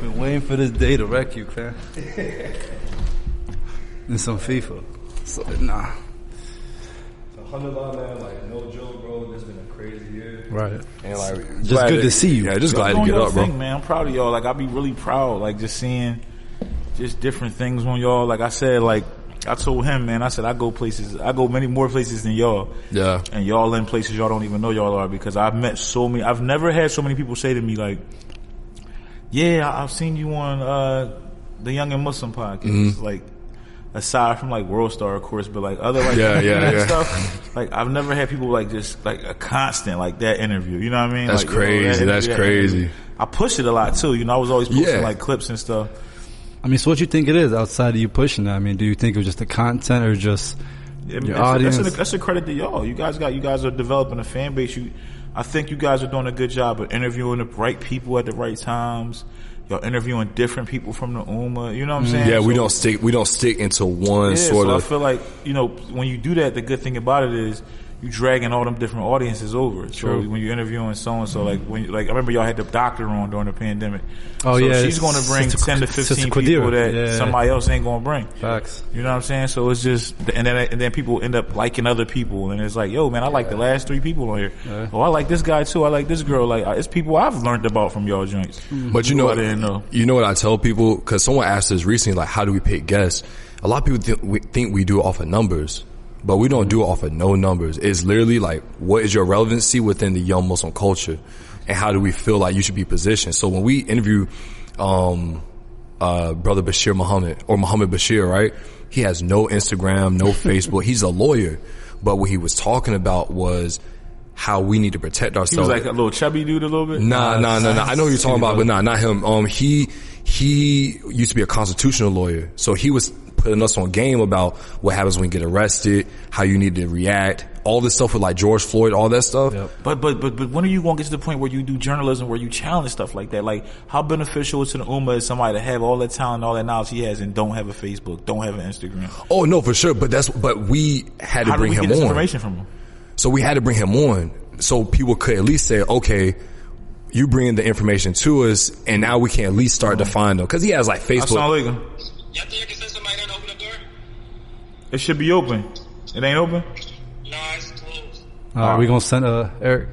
Been waiting for this day to wreck you, man. And some FIFA. So, nah. $100, man, like, no joke, bro. This has been a crazy year. Right. And, like, just good to see you. Yeah, just glad to get up, bro. Man, I'm proud of y'all. Like, I'd be really proud, like, just seeing just different things on y'all. Like I said, like, I told him, man, I said, I go many more places than y'all. Yeah. And y'all in places y'all don't even know y'all are, because I've never had so many people say to me, like, yeah, I've seen you on, the Young and Muslim podcast. Mm-hmm. Like, aside from like World Star, of course, but like other like stuff, like I've never had people like just like a constant like that interview. You know what I mean? That's like, crazy. That's crazy. I pushed it a lot too. You know, I was always posting like clips and stuff. I mean, so what you think it is outside of you pushing that? I mean, do you think it was just the content or just your audience? That's a credit to y'all. You guys are developing a fan base. I think you guys are doing a good job of interviewing the right people at the right times. Y'all interviewing different people from the Ummah. You know what I'm saying? Yeah, so, we don't stick into one sort of. I feel like, you know, when you do that, the good thing about it is you dragging all them different audiences over. True. So when you're interviewing so-and-so, like when I remember y'all had the doctor on during the pandemic. Oh, so yeah. she's going to bring 10 to 15 people that somebody else ain't going to bring. Facts. You know what I'm saying? So it's just, and then people end up liking other people, and it's like, yo, man, I like the last 3 people on here. Yeah. Oh, I like this guy too. I like this girl. Like, it's people I've learned about from y'all joints. But you know what I tell people? Because someone asked us recently, like, how do we pick guests? A lot of people think we do it off of numbers. But we don't do it off of no numbers. It's literally like, what is your relevancy within the young Muslim culture? And how do we feel like you should be positioned? So when we interview, Brother Bashir Muhammad, or Muhammad Bashir, right? He has no Instagram, no Facebook. He's a lawyer. But what he was talking about was how we need to protect ourselves. He was like a little chubby dude a little bit? Nah. I know who you're talking about, but not him. He used to be a constitutional lawyer. So he was putting us on game about what happens when you get arrested, how you need to react, all this stuff with like George Floyd, all that stuff. Yep. But when are you going to get to the point where you do journalism, where you challenge stuff like that? Like, how beneficial to the Ummah is somebody to have all that talent, all that knowledge he has, and don't have a Facebook, don't have an Instagram? Oh no, for sure. But we had to bring him on. How did we get this information from him? So we had to bring him on so people could at least say, okay, you bring the information to us, and now we can at least start to find them. Cause he has like Facebook. Asalaamu Alakum. Y'all think I can send somebody to open the door? It should be open. It ain't open? No, it's closed. Alright, we gonna send Eric.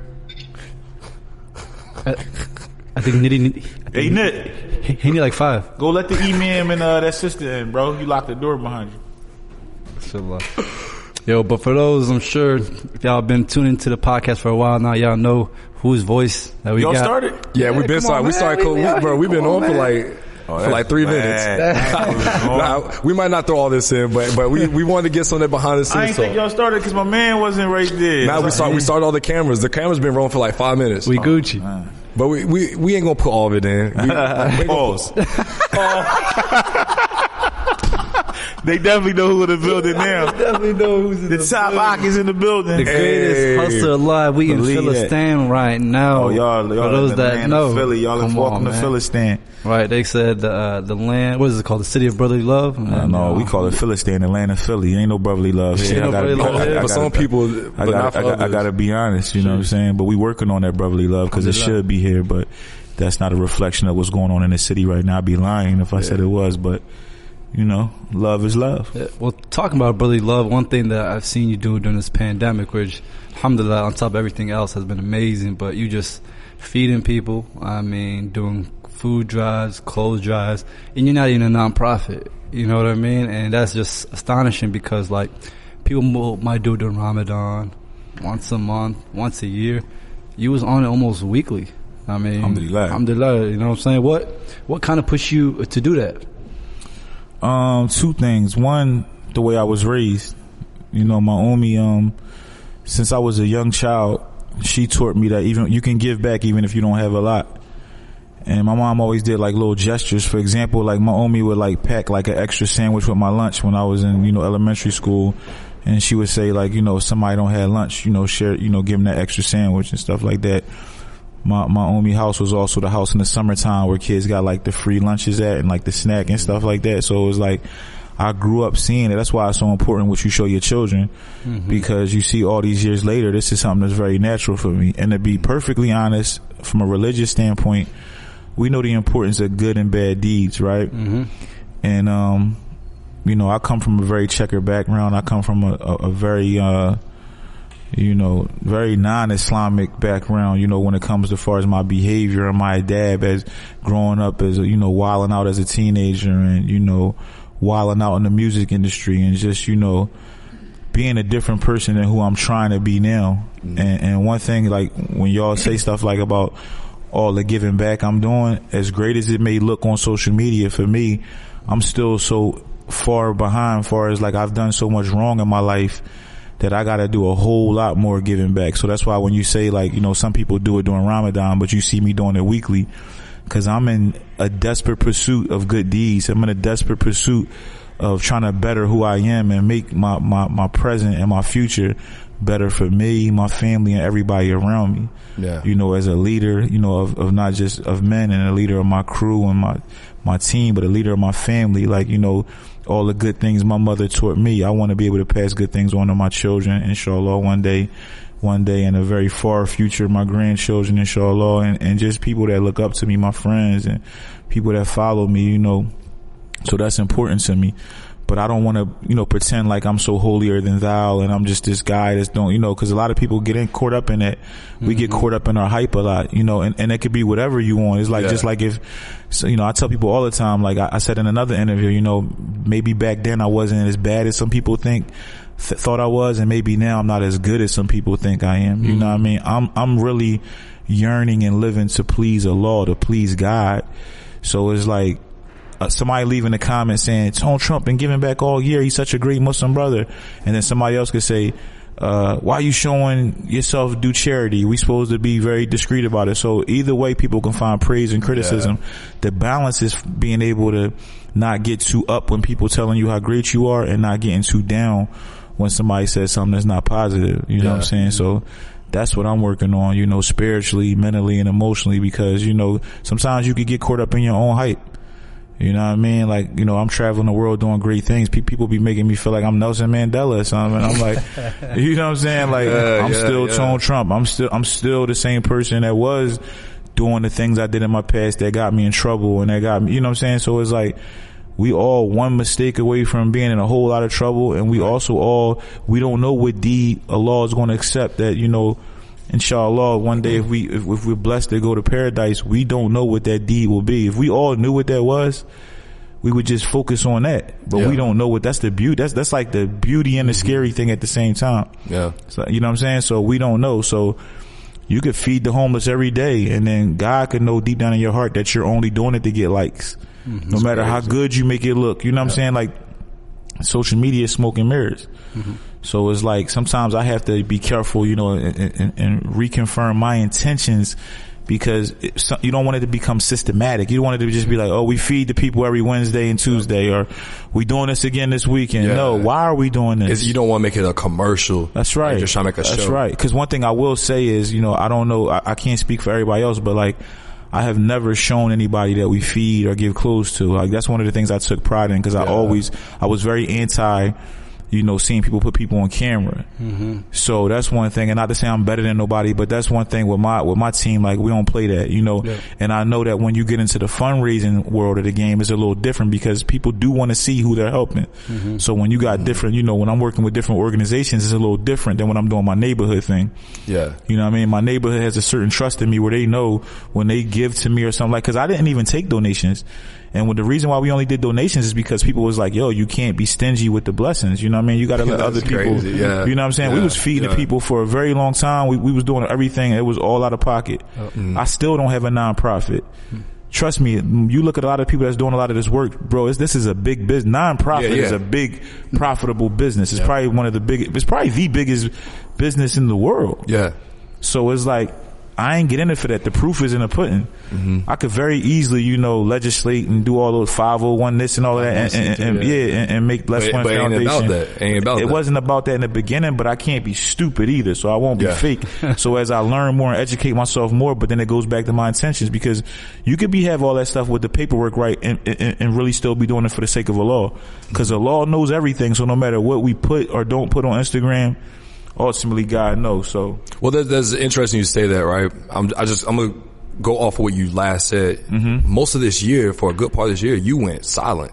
I think Nitty. Hey, Nit. He need like 5. Go let the imam and that sister in, bro. You lock the door behind you. Yo, but for those, I'm sure if y'all been tuning into the podcast for a while now, y'all know whose voice that we got. Y'all started? Yeah, we've been started. We started bro. We've been on for like 3 minutes. Nah, we might not throw all this in, but we wanted to get some of that behind the scenes. I ain't think y'all started because my man wasn't right there. Now we started all the cameras. The camera's been rolling for like 5 minutes. We Gucci. But we ain't gonna put all of it in. Pause. They definitely know who in the building now. Definitely know who's in the top Ak is in the building. The greatest hustler alive. We in Philistine right now. Oh, y'all for those that know, Philly, y'all is walking to Philistine. Right, they said the land. What is it called? The city of brotherly love. No, we call it Philistine, the land of Philly. Ain't no brotherly love. For some people, I gotta be honest. You know what I'm saying? But we working on that brotherly love because it should be here, but that's not a reflection of what's going on in the city right now. I'd be lying if I said it was, but. You know, love is love. Yeah, well, talking about brotherly love, one thing that I've seen you do during this pandemic, which, alhamdulillah, on top of everything else, has been amazing, but you just feeding people, I mean, doing food drives, clothes drives, and you're not even a non-profit, you know what I mean? And that's just astonishing because, like, people might do it during Ramadan, once a month, once a year. You was on it almost weekly. I mean, alhamdulillah, you know what I'm saying? What kind of pushed you to do that? 2 things. One, the way I was raised. You know, my Ummi, since I was a young child, she taught me that even you can give back even if you don't have a lot. And my mom always did like little gestures. For example, like my Ummi would like pack like an extra sandwich with my lunch when I was in, you know, elementary school. And she would say like, you know, if somebody don't have lunch, you know, share, you know, give them that extra sandwich and stuff like that. My Ummi house was also the house in the summertime where kids got like the free lunches at and like the snack and stuff like that. So it was like, I grew up seeing it. That's why it's so important what you show your children, because you see all these years later, this is something that's very natural for me. And to be perfectly honest, from a religious standpoint, we know the importance of good and bad deeds, right? Mm-hmm. And you know, I come from a very checkered background. I come from a very you know, very non-Islamic background, you know, when it comes to far as my behavior and my dad as growing up as, you know, wilding out as a teenager and, you know, wilding out in the music industry and just, you know, being a different person than who I'm trying to be now. Mm-hmm. And one thing, like, when y'all say stuff like about all the giving back I'm doing, as great as it may look on social media, for me, I'm still so far behind far as, like, I've done so much wrong in my life that I gotta do a whole lot more giving back. So that's why when you say, like, you know, some people do it during Ramadan, but you see me doing it weekly, cause I'm in a desperate pursuit of good deeds. I'm in a desperate pursuit of trying to better who I am and make my present and my future better for me, my family, and everybody around me. Yeah. You know, as a leader, you know, of not just of men, and a leader of my crew and my team, but a leader of my family. Like, you know, all the good things my mother taught me, I want to be able to pass good things on to my children, inshallah, one day in a very far future, my grandchildren, inshallah, and just people that look up to me, my friends and people that follow me, you know. So that's important to me. But I don't want to, you know, pretend like I'm so holier than thou and I'm just this guy that's don't, you know, because a lot of people get caught up in that. We get caught up in our hype a lot, you know, and it could be whatever you want. It's like, just like if, so, you know, I tell people all the time, like I said in another interview, you know, maybe back then I wasn't as bad as some people thought I was, and maybe now I'm not as good as some people think I am. You know what I mean? I'm really yearning and living to please Allah, to please God. So it's like, somebody leaving a comment saying Donald Trump been giving back all year, he's such a great Muslim brother, and then somebody else could say, why are you showing yourself do charity? We supposed to be very discreet about it. So either way, people can find praise and criticism. The balance is being able to not get too up when people telling you how great you are, and not getting too down when somebody says something that's not positive. You know what I'm saying? So that's what I'm working on, you know, spiritually, mentally, and emotionally, because, you know, sometimes you could get caught up in your own hype. You know what I mean? Like, you know, I'm traveling the world doing great things. People be making me feel like I'm Nelson Mandela or something. And I'm like, you know what I'm saying? Like, I'm still Donald Trump. I'm still the same person that was doing the things I did in my past that got me in trouble and that got me, you know what I'm saying? So it's like, we all one mistake away from being in a whole lot of trouble. And we also we don't know what deed Allah is going to accept that, you know, inshallah, one day if we're blessed to go to paradise, we don't know what that deed will be. If we all knew what that was, we would just focus on that. But we don't know what that's the beauty. That's like the beauty and the scary thing at the same time. Yeah. So, you know what I'm saying? So we don't know. So you could feed the homeless every day, and then God could know deep down in your heart that you're only doing it to get likes. No matter how good you make it look. You know what I'm saying? Like, social media is smoke and mirrors. So it's like, sometimes I have to be careful, you know, and reconfirm my intentions, because you don't want it to become systematic. You don't want it to just be like, oh, we feed the people every Wednesday and Tuesday, or we doing this again this weekend. No, why are we doing this? You don't want to make it a commercial. That's right. You're just trying to make a show. That's right. Because one thing I will say is, you know, I don't know, I can't speak for everybody else, but like, I have never shown anybody that we feed or give clothes to. Like, that's one of the things I took pride in, because I was very anti, you know, seeing people put people on camera. So that's one thing. And not to say I'm better than nobody, but that's one thing with my team. Like, we don't play that, you know. And I know that when you get into the fundraising world of the game, it's a little different, because people do want to see who they're helping. So when you got different, you know, when I'm working with different organizations, it's a little different than when I'm doing my neighborhood thing. You know what I mean? My neighborhood has a certain trust in me where they know when they give to me or something, like, because I didn't even take donations. And the reason why we only did donations is because people was like, yo, you can't be stingy with the blessings. You know what I mean? You got to let other people, you know what I'm saying? We was feeding people for a very long time. We was doing everything. It was all out of pocket. I still don't have a nonprofit. Trust me, you look at a lot of people that's doing a lot of this work, bro, this is a big business. Nonprofit is a big, profitable business. It's probably it's probably the biggest business in the world. So it's like, I ain't get in it for that. The proof is in the pudding. I could very easily, you know, legislate and do all those 501 this and all that, and make less fun foundation. It wasn't about that in the beginning, but I can't be stupid either, so I won't be fake. So as I learn more and educate myself more, but then it goes back to my intentions, because you could have all that stuff with the paperwork right and really still be doing it for the sake of Allah, because Allah knows everything. So no matter what we put or don't put on Instagram, ultimately God knows. So, well, that's interesting you say that, right? I'm gonna go off what you last said. Most of this year, for a good part of this year, you went silent.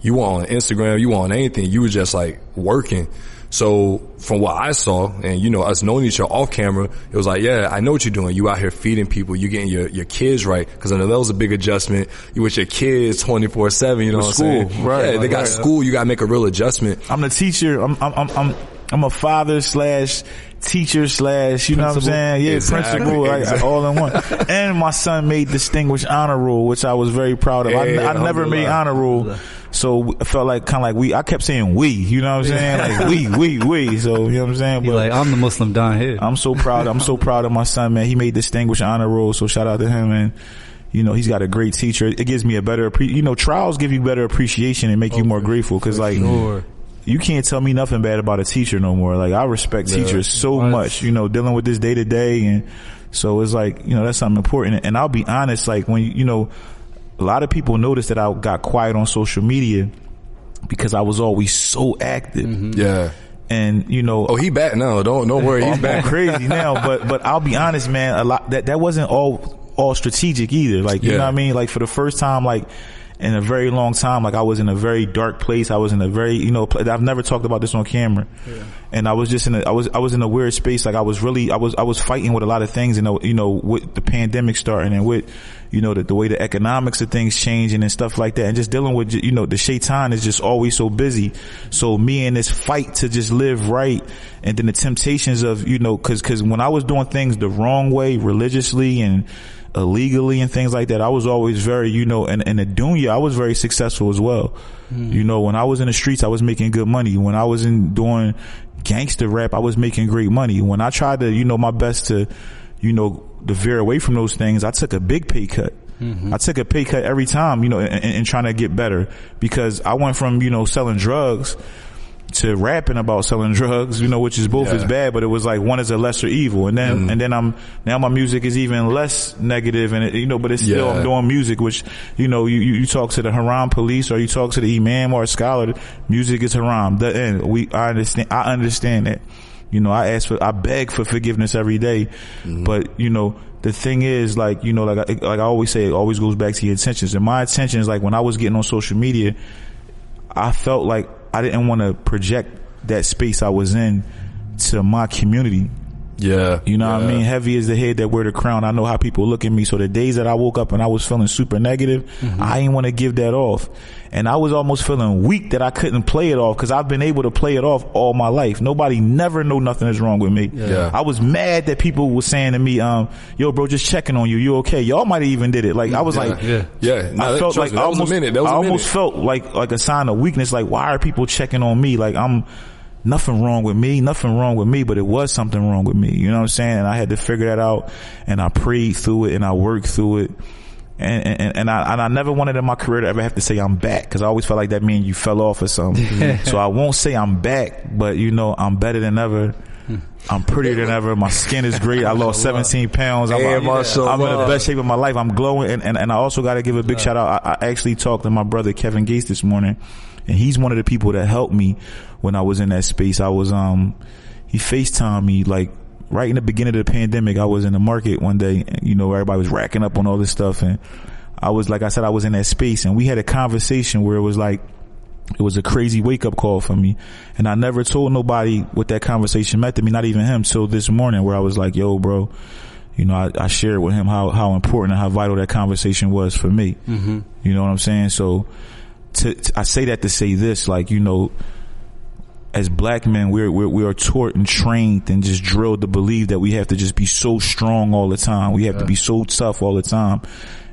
You weren't on Instagram, you weren't on anything. You were just like working. So from what I saw, and you know, us knowing each other off camera, it was like, yeah, I know what you're doing. You out here feeding people. You getting your kids right. Cause I know that was a big adjustment. You with your kids 24/7, you know what I'm saying? Right. Yeah, they got school. You gotta make a real adjustment. I'm the teacher. I'm a father / teacher / you know what I'm saying? Yeah, Exactly. principal, like, all in one. And my son made distinguished honor roll, which I was very proud of. Yeah, I never made honor roll. So I felt like kind of like I kept saying we, you know what I'm saying? Like we. So, you know what I'm saying? But like, I'm the Muslim down here. I'm so proud of my son, man. He made distinguished honor roll. So shout out to him. And, you know, he's got a great teacher. It gives me a better, trials give you better appreciation and make you more grateful. Cause like, you can't tell me nothing bad about a teacher no more. Like, I respect teachers so much, you know, dealing with this day to day. And so it's like, you know, that's something important. And I'll be honest, like when, you know, a lot of people noticed that I got quiet on social media because I was always so active. Yeah. And, you know. Oh, he back now. Don't worry. He's back. Crazy now. But I'll be honest, man, a lot, that wasn't all strategic either. Like, you know what I mean? Like, for the first time, like, in a very long time, like I was in a very dark place. I was in a very, you know, I've never talked about this on camera. Yeah. And I was just I was in a weird space. Like I was fighting with a lot of things, you know, with the pandemic starting and with, you know, the way the economics of things changing and stuff like that. And just dealing with, you know, the shaitan is just always so busy. So me in this fight to just live right. And then the temptations of, you know, cause when I was doing things the wrong way, religiously and illegally and things like that, I was always very, you know, and in the dunya, I was very successful as well. You know, when I was in the streets, I was making good money. When I was doing gangster rap, I was making great money. When I tried to, you know, my best to, you know, to veer away from those things, I took a big pay cut. I took a pay cut every time, you know, in trying to get better, because I went from, you know, selling drugs to rapping about selling drugs, you know, which is both is bad, but it was like one is a lesser evil. And then, and then now my music is even less negative, and it, you know, but it's still, I'm doing music, which, you know, you talk to the haram police or you talk to the imam or a scholar, music is haram. I understand that. You know, I beg for forgiveness every day. But, you know, the thing is, like, you know, like I always say, it always goes back to your intentions. And my intentions, like when I was getting on social media, I felt like I didn't want to project that space I was in to my community. Yeah. You know what I mean? Heavy is the head that wear the crown. I know how people look at me. So the days that I woke up and I was feeling super negative, I didn't want to give that off. And I was almost feeling weak that I couldn't play it off, because I've been able to play it off all my life. Nobody never know nothing is wrong with me. I was mad that people were saying to me, yo, bro, just checking on you. You okay? Y'all might have even did it. Like, I was like, I felt like I almost felt like a sign of weakness. Like, why are people checking on me? Like, nothing wrong with me, but it was something wrong with me. You know what I'm saying? And I had to figure that out, and I prayed through it and I worked through it. And I never wanted in my career to ever have to say I'm back, because I always felt like that means you fell off or something. So I won't say I'm back, but, you know, I'm better than ever. I'm prettier than ever. My skin is great. I lost 17 pounds. I'm in the best shape of my life. I'm glowing. And I also got to give a big shout out. I actually talked to my brother Kevin Gates this morning, and he's one of the people that helped me when I was in that space. I was, he FaceTimed me, like, right in the beginning of the pandemic. I was in the market one day, and, you know, everybody was racking up on all this stuff. And I was, like I said, I was in that space, and we had a conversation where it was like, it was a crazy wake up call for me. And I never told nobody what that conversation meant to me, not even him, till this morning, where I was like, yo, bro, you know, I shared with him how important and how vital that conversation was for me. You know what I'm saying? So I say that to say this, like, you know, as black men, we are taught and trained and just drilled to believe that we have to just be so strong all the time. We have to be so tough all the time.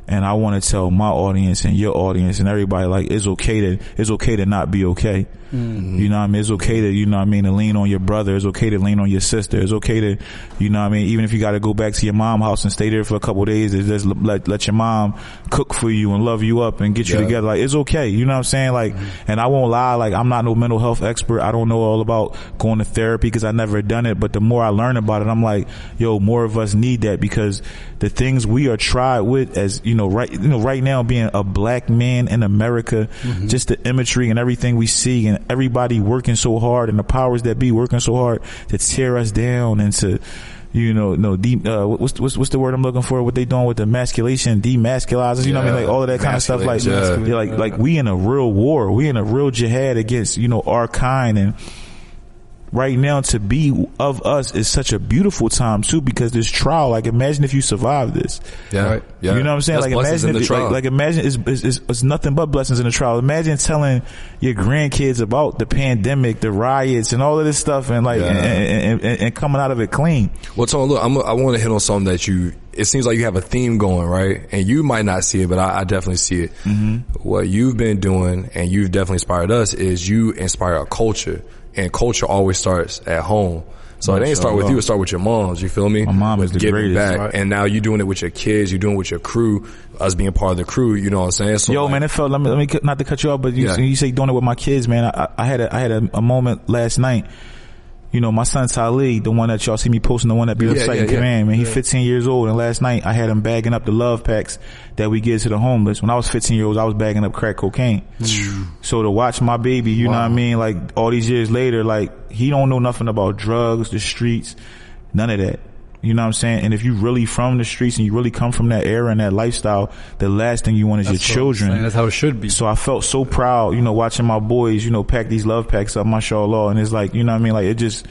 And I want to tell my audience and your audience and everybody, like, it's okay to not be okay. You know what I mean? It's okay to, you know what I mean, to lean on your brother. It's okay to lean on your sister. It's okay to, you know what I mean, even if you got to go back to your mom's house and stay there for a couple of days, just let your mom cook for you and love you up and get you together. Like, it's okay. You know what I'm saying? Like, and I won't lie, like, I'm not no mental health expert. I don't know all about going to therapy, because I never done it. But the more I learn about it, I'm like, yo, more of us need that, because the things we are tried with, as, you know, right now, being a black man in America, just the imagery and everything we see, and everybody working so hard, and the powers that be working so hard to tear us down and to you know, no, what's the word I'm looking for? What they doing with the emasculation, demasculizers, you know what I mean? Like all of that kind of stuff. Like, like we in a real war. We in a real jihad against, you know, our kind. And right now to be of us is such a beautiful time too, because this trial, like imagine if you survive this. Yeah. Right. Yeah. You know what I'm saying? That's like imagine if, like imagine it's nothing but blessings in the trial. Imagine telling your grandkids about the pandemic, the riots and all of this stuff, and like and coming out of it clean. Well, Tone, look, I want to hit on something that it seems like you have a theme going, right? And you might not see it, but I definitely see it. What you've been doing, and you've definitely inspired us, is you inspire a culture. And culture always starts at home. So it ain't start with you, it start with your moms, you feel me? My mom is the greatest. Back. Right. And now you're doing it with your kids, you're doing it with your crew, us being part of the crew, you know what I'm saying? So yo, man, it felt, let me not to cut you off, but you say doing it with my kids, man. I had a moment last night. You know, my son Talib, the one that y'all see me posting, the one that be on site in command, man, he's 15 years old. And last night I had him bagging up the love packs that we give to the homeless. When I was 15 years old, I was bagging up crack cocaine. So to watch my baby, you know what I mean? Like all these years later, like he don't know nothing about drugs, the streets, none of that. You know what I'm saying? And if you really from the streets and you really come from that era and that lifestyle, the last thing you want is your children. That's how it should be. So I felt so proud, you know, watching my boys, you know, pack these love packs up, mashallah. And it's like, you know what I mean? Like it just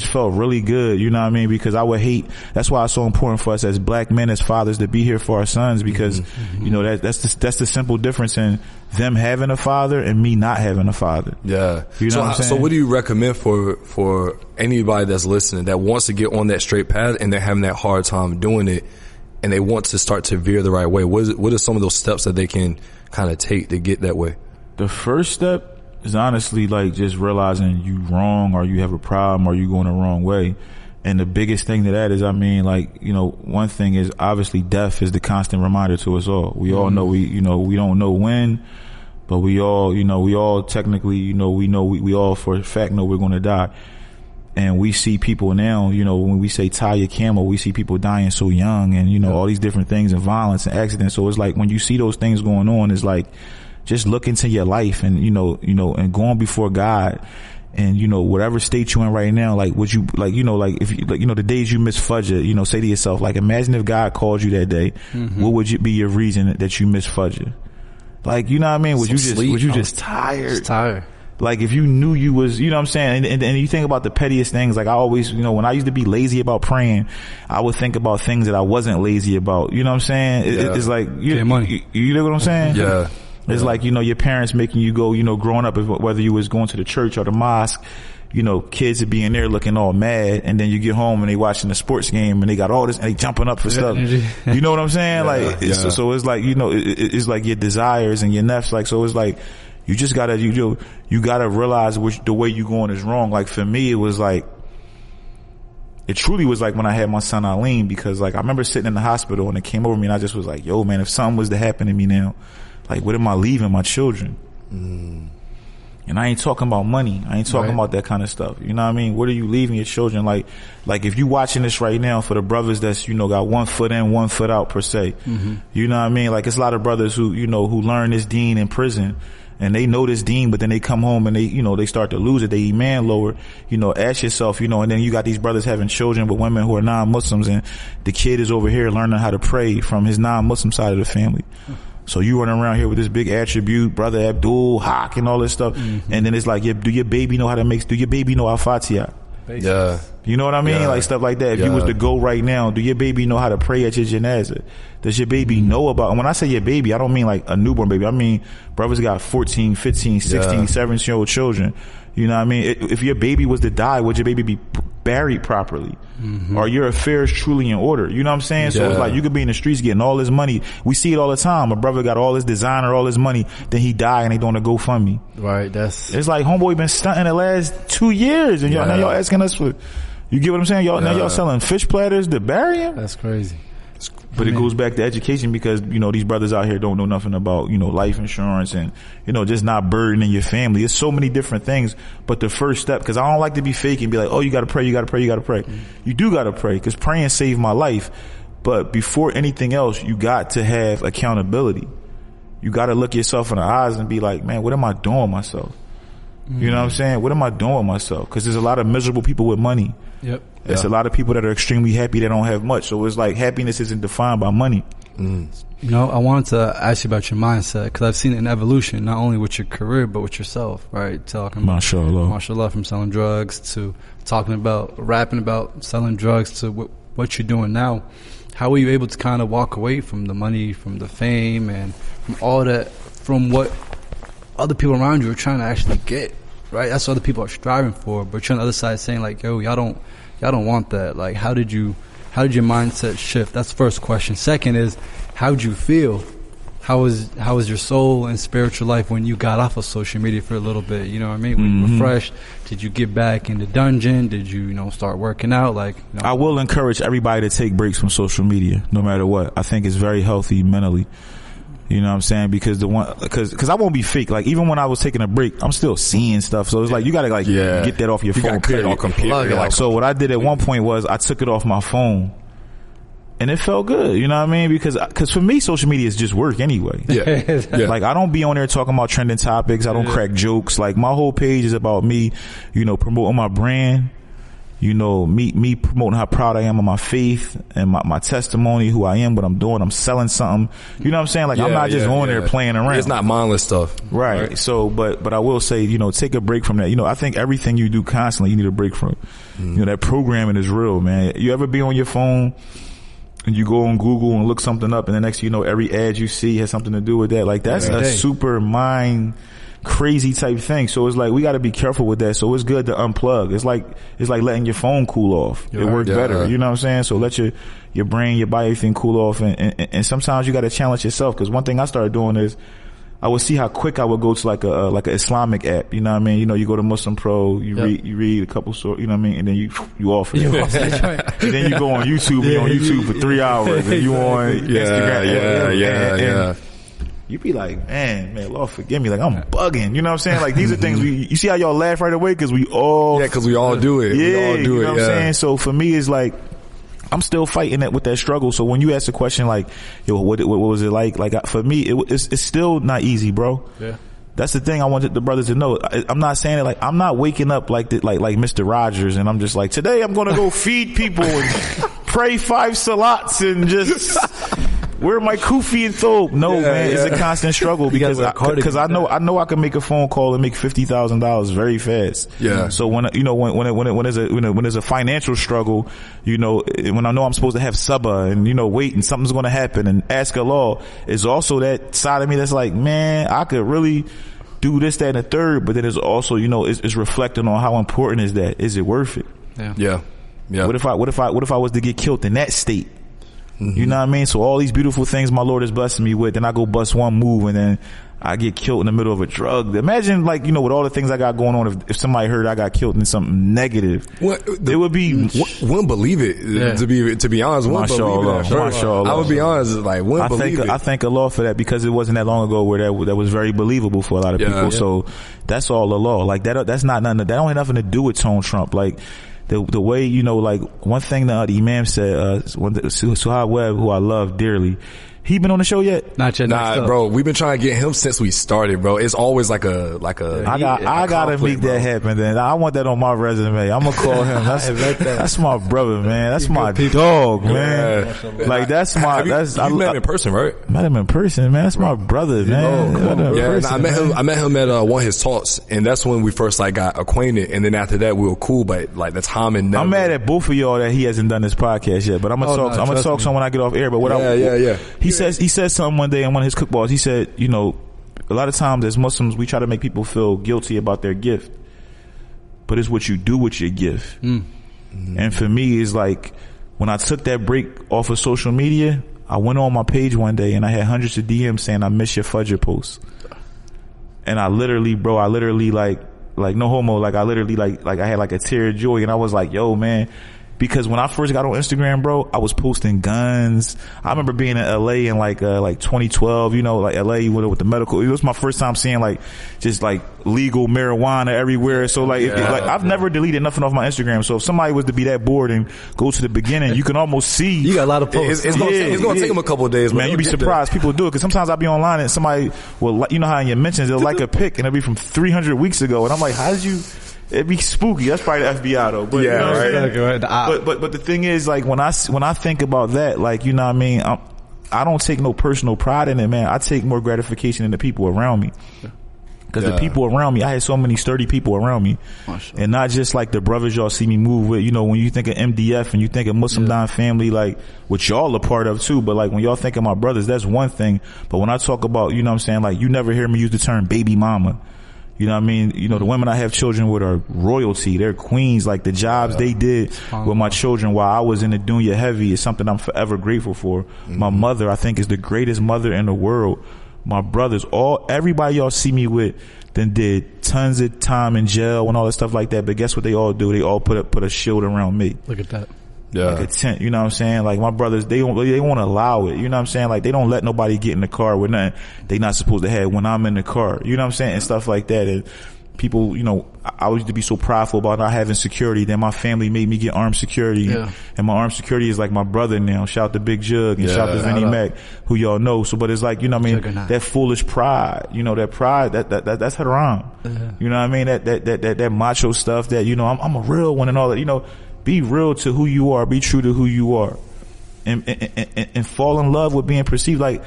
felt really good. You know what I mean? Because I would hate, that's why it's so important for us as black men, as fathers, to be here for our sons, because, you know, that's the simple difference in them having a father and me not having a father. Yeah. You know what I'm saying? So what do you recommend for anybody that's listening that wants to get on that straight path and they're having that hard time doing it and they want to start to veer the right way? What are some of those steps that they can kind of take to get that way? The first step is honestly like just realizing you wrong, or you have a problem, or you going the wrong way. And the biggest thing to that is, I mean, like, you know, one thing is obviously death is the constant reminder to us all. We all know we don't know when, but we all technically, you know, we all for a fact know we're going to die. And we see people now, you know, when we say tie your camel, we see people dying so young, and, you know, all these different things, and violence and accidents. So it's like when you see those things going on, it's like just look into your life and, you know, and going before God. And, you know, whatever state you're in right now, like, would you, like, you know, like, if you, like, you know, the days you miss Fajr, you know, say to yourself, like, imagine if God called you that day, what would be your reason that you miss Fajr? Like, you know what I mean? Was you just tired? Just tired. Like, if you knew you was, you know what I'm saying? And you think about the pettiest things. Like, I always, you know, when I used to be lazy about praying, I would think about things that I wasn't lazy about. You know what I'm saying? It's like, you know what I'm saying? Yeah. It's like, you know, your parents making you go, you know, growing up, whether you was going to the church or the mosque, you know, kids would be in there looking all mad, and then you get home and they watching the sports game and they got all this and they jumping up for stuff. You know what I'm saying? So it's like, you know, it's like your desires and your nafs. Like, so it's like, you just gotta, you gotta realize the way you going is wrong. Like for me, it was like, it truly was like when I had my son Alim, because like I remember sitting in the hospital and it came over me and I just was like, yo man, if something was to happen to me now, like, what am I leaving my children? And I ain't talking about money. I ain't talking about that kind of stuff. You know what I mean? What are you leaving your children? Like if you watching this right now, for the brothers that's, you know, got 1 foot in, 1 foot out per se. You know what I mean? Like, it's a lot of brothers who, you know, who learn this deen in prison. And they know this deen, but then they come home and they, you know, they start to lose it. They iman lower. You know, ask yourself, you know, and then you got these brothers having children with women who are non-Muslims, and the kid is over here learning how to pray from his non-Muslim side of the family. So you running around here with this big attribute, brother Abdul, Haq, and all this stuff. And then it's like, do your baby know do your baby know Al-Fatiha? Yeah. You know what I mean? Like stuff like that. If you was to go right now, do your baby know how to pray at your janazah? Does your baby know about, and when I say your baby, I don't mean like a newborn baby. I mean, brothers got 14, 15, 16, 17-year-old children. You know what I mean? If your baby was to die, would your baby be buried properly? Are your affairs truly in order? You know what I'm saying? So it's like, you could be in the streets getting all this money. We see it all the time. A brother got all this designer, all this money, then he died and they doing a GoFundMe. Right, it's like homeboy been stunting the last 2 years, and now y'all asking us for, you get what I'm saying? Now y'all selling fish platters to bury him? That's crazy. But it goes back to education, because, you know, these brothers out here don't know nothing about, you know, life insurance and, you know, just not burdening your family. It's so many different things. But the first step, because I don't like to be fake and be like, oh, you got to pray, you got to pray, you got to pray. You do got to pray, because praying saved my life. But before anything else, you got to have accountability. You got to look yourself in the eyes and be like, man, what am I doing with myself? You know what I'm saying? What am I doing with myself? Because there's a lot of miserable people with money. Yep. It's a lot of people that are extremely happy that don't have much. So it's like happiness isn't defined by money. You know, I wanted to ask you about your mindset because I've seen an evolution, not only with your career, but with yourself, right? Talking about mashallah, from selling drugs to rapping about selling drugs to what you're doing now. How were you able to kind of walk away from the money, from the fame, and from all that, from what other people around you are trying to actually get, right? That's what other people are striving for, but you're on the other side saying like, yo, y'all don't want that. Like, how did your mindset shift? That's the first question. Second is, how'd you feel? How was your soul and spiritual life when you got off of social media for a little bit? You know what I mean? When you were fresh, did you get back in the dungeon? Did you, start working out? Like, I will encourage everybody to take breaks from social media, no matter what. I think it's very healthy mentally. You know what I'm saying? Because because I won't be fake. Like, even when I was taking a break, I'm still seeing stuff. So it's like, you gotta get that off your phone. So what I did at one point was I took it off my phone. And it felt good, you know what I mean? Because for me, social media is just work anyway. Yeah. Like, I don't be on there talking about trending topics. I don't crack jokes. Like, my whole page is about me, promoting my brand. Me promoting how proud I am of my faith and my testimony, who I am, what I'm doing. I'm selling something. You know what I'm saying? Like, I'm not just on there playing around. It's not mindless stuff. Right. So, but I will say, take a break from that. I think everything you do constantly, you need a break from. That programming is real, man. You ever be on your phone and you go on Google and look something up, and the next every ad you see has something to do with that? Like, that's a super mind crazy type thing. So it's like, we got to be careful with that. So it's good to unplug. It's like letting your phone cool off. It works better. You know what I'm saying? So let your brain, your body, everything cool off. And sometimes you got to challenge yourself. Because one thing I started doing is, I would see how quick I would go to like a Islamic app. You know what I mean? You go to Muslim Pro, you read a couple you know what I mean? And then you off it. And then you go on YouTube, you on YouTube for 3 hours, and you on Instagram. You be like, man, Lord forgive me. Like, I'm bugging. You know what I'm saying? Like, these are things you see how y'all laugh right away? Cause we all. Yeah, cause we all do it. Yeah, we all do you know what I'm saying? So for me, it's like, I'm still fighting with that struggle. So when you ask the question like, yo, what was it like? Like, for me, it's still not easy, bro. Yeah. That's the thing I wanted the brothers to know. I'm not saying it like, I'm not waking up like Mr. Rogers and I'm just like, today I'm going to go feed people and pray 5 salats and just wear my kufi and thobe. No, man, it's a constant struggle because I know I can make a phone call and make $50,000 very fast. Yeah. So when there's a financial struggle, when I know I'm supposed to have sabah and wait and something's going to happen and ask Allah, is also that side of me that's like, man, I could really do this, that, and the third. But then there's also, it's reflecting on how important is that? Is it worth it? Yeah. What if I was to get killed in that state? You know what I mean? So all these beautiful things my Lord is blessing me with, then I go bust one move and then I get killed in the middle of a drug. Imagine with all the things I got going on, if somebody heard I got killed in something negative, it would be. Wouldn't believe it. Yeah. To be honest, wouldn't believe it. I would be honest, like, wouldn't believe it. I thank Allah for that because it wasn't that long ago where that was very believable for a lot of people. Yeah. So that's all Allah. Like that's not nothing. That don't have nothing to do with Tone Trump. Like. The way, like, one thing that the Imam said, Suhaib Webb, who I love dearly, he been on the show yet? Not yet. Nah, bro. We've been trying to get him since we started, bro. It's always like a. I gotta make that happen. Then I want that on my resume. I'm gonna call him. That's my brother, man. That's my dog, man. Like, that's my. You met him in person, right? Met him in person, man. That's my brother, man. I met him at one of his talks, and that's when we first got acquainted. And then after that, we were cool. But like, the time and I'm mad at both of y'all that he hasn't done this podcast yet. But I'm gonna talk some when I get off air. But He said something one day in one of his cookballs. He said, a lot of times as Muslims, we try to make people feel guilty about their gift, but it's what you do with your gift. And for me, it's like, when I took that break off of social media, I went on my page one day and I had hundreds of DMs saying, I miss your Fajr post. And I literally like no homo, like I literally like I had like a tear of joy, and I was like, yo, man. Because when I first got on Instagram, bro, I was posting guns. I remember being in LA in like 2012, like LA with the medical. It was my first time seeing just legal marijuana everywhere. So I've never deleted nothing off my Instagram. So if somebody was to be that bored and go to the beginning, you can almost see. You got a lot of posts. It's gonna take them a couple of days, man. You'd be surprised people do it. Cause sometimes I'll be online and somebody will, how in your mentions, they'll like a pic and it'll be from 300 weeks ago. And I'm like, how did you it'd be spooky. That's probably the FBI though. But, yeah, you know what I'm saying? Exactly right. But the thing is, like, when I think about that, like, you know what I mean, I don't take no personal pride in it, man. I take more gratification in the people around me. Because the people around me, I had so many sturdy people around me. And not just like the brothers y'all see me move with. You know, when you think of MDF and you think of Muslim Don family, like, which y'all a part of too, but like when y'all think of my brothers, that's one thing. But when I talk about, you know what I'm saying, like, you never hear me use the term baby mama. You know what I mean? You know, the women I have children with are royalty. They're queens. Like, the jobs they did with my children while I was in the dunya heavy is something I'm forever grateful for. My mother, I think, is the greatest mother in the world. My brothers, everybody y'all see me with, then did tons of time in jail and all that stuff like that. But guess what they all do? They all put a shield around me. Look at that. Yeah. Like a tent, you know what I'm saying? Like, my brothers, they won't allow it. You know what I'm saying? Like, they don't let nobody get in the car with nothing they not supposed to have when I'm in the car. You know what I'm saying? And stuff like that. And people, you know, I used to be so prideful about not having security. Then my family made me get armed security. Yeah. And my armed security is like my brother now. Shout to Big Jug and shout to Vinnie Mac, who y'all know. So, but it's like, you know what I mean? That foolish pride, you know, that pride, that's haram. You know what I mean? That macho stuff that, you know, I'm a real one and all that, you know. Be real to who you are. Be true to who you are, and fall in love with being perceived. Like,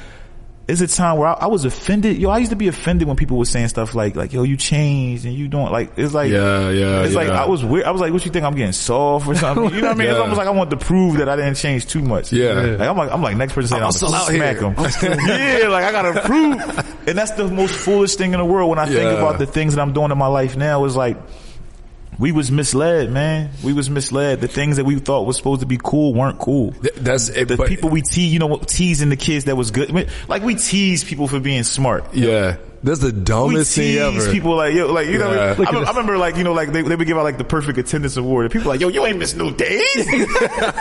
it's a time where I was offended. Yo, I used to be offended when people were saying stuff like, yo, you changed and you don't, like, it's like, it's like, I was weird. I was like, what you think, I'm getting soft or something? You know what I mean? It's almost like I want to prove that I didn't change too much. Like, I'm like next person saying, I'm still out here. Yeah, like, I gotta prove. And that's the most foolish thing in the world when I think about the things that I'm doing in my life now. Is like, we was misled, man. We was misled. The things that we thought was supposed to be cool weren't cool. That's it. The people we tease, you know, teasing the kids that was good. I mean, like, we tease people for being smart. Yeah. That's the dumbest thing ever. We tease people like, yo, like, you know, I remember, like, you know, like, they would give out, like, the perfect attendance award. And people like, yo, you ain't miss no days.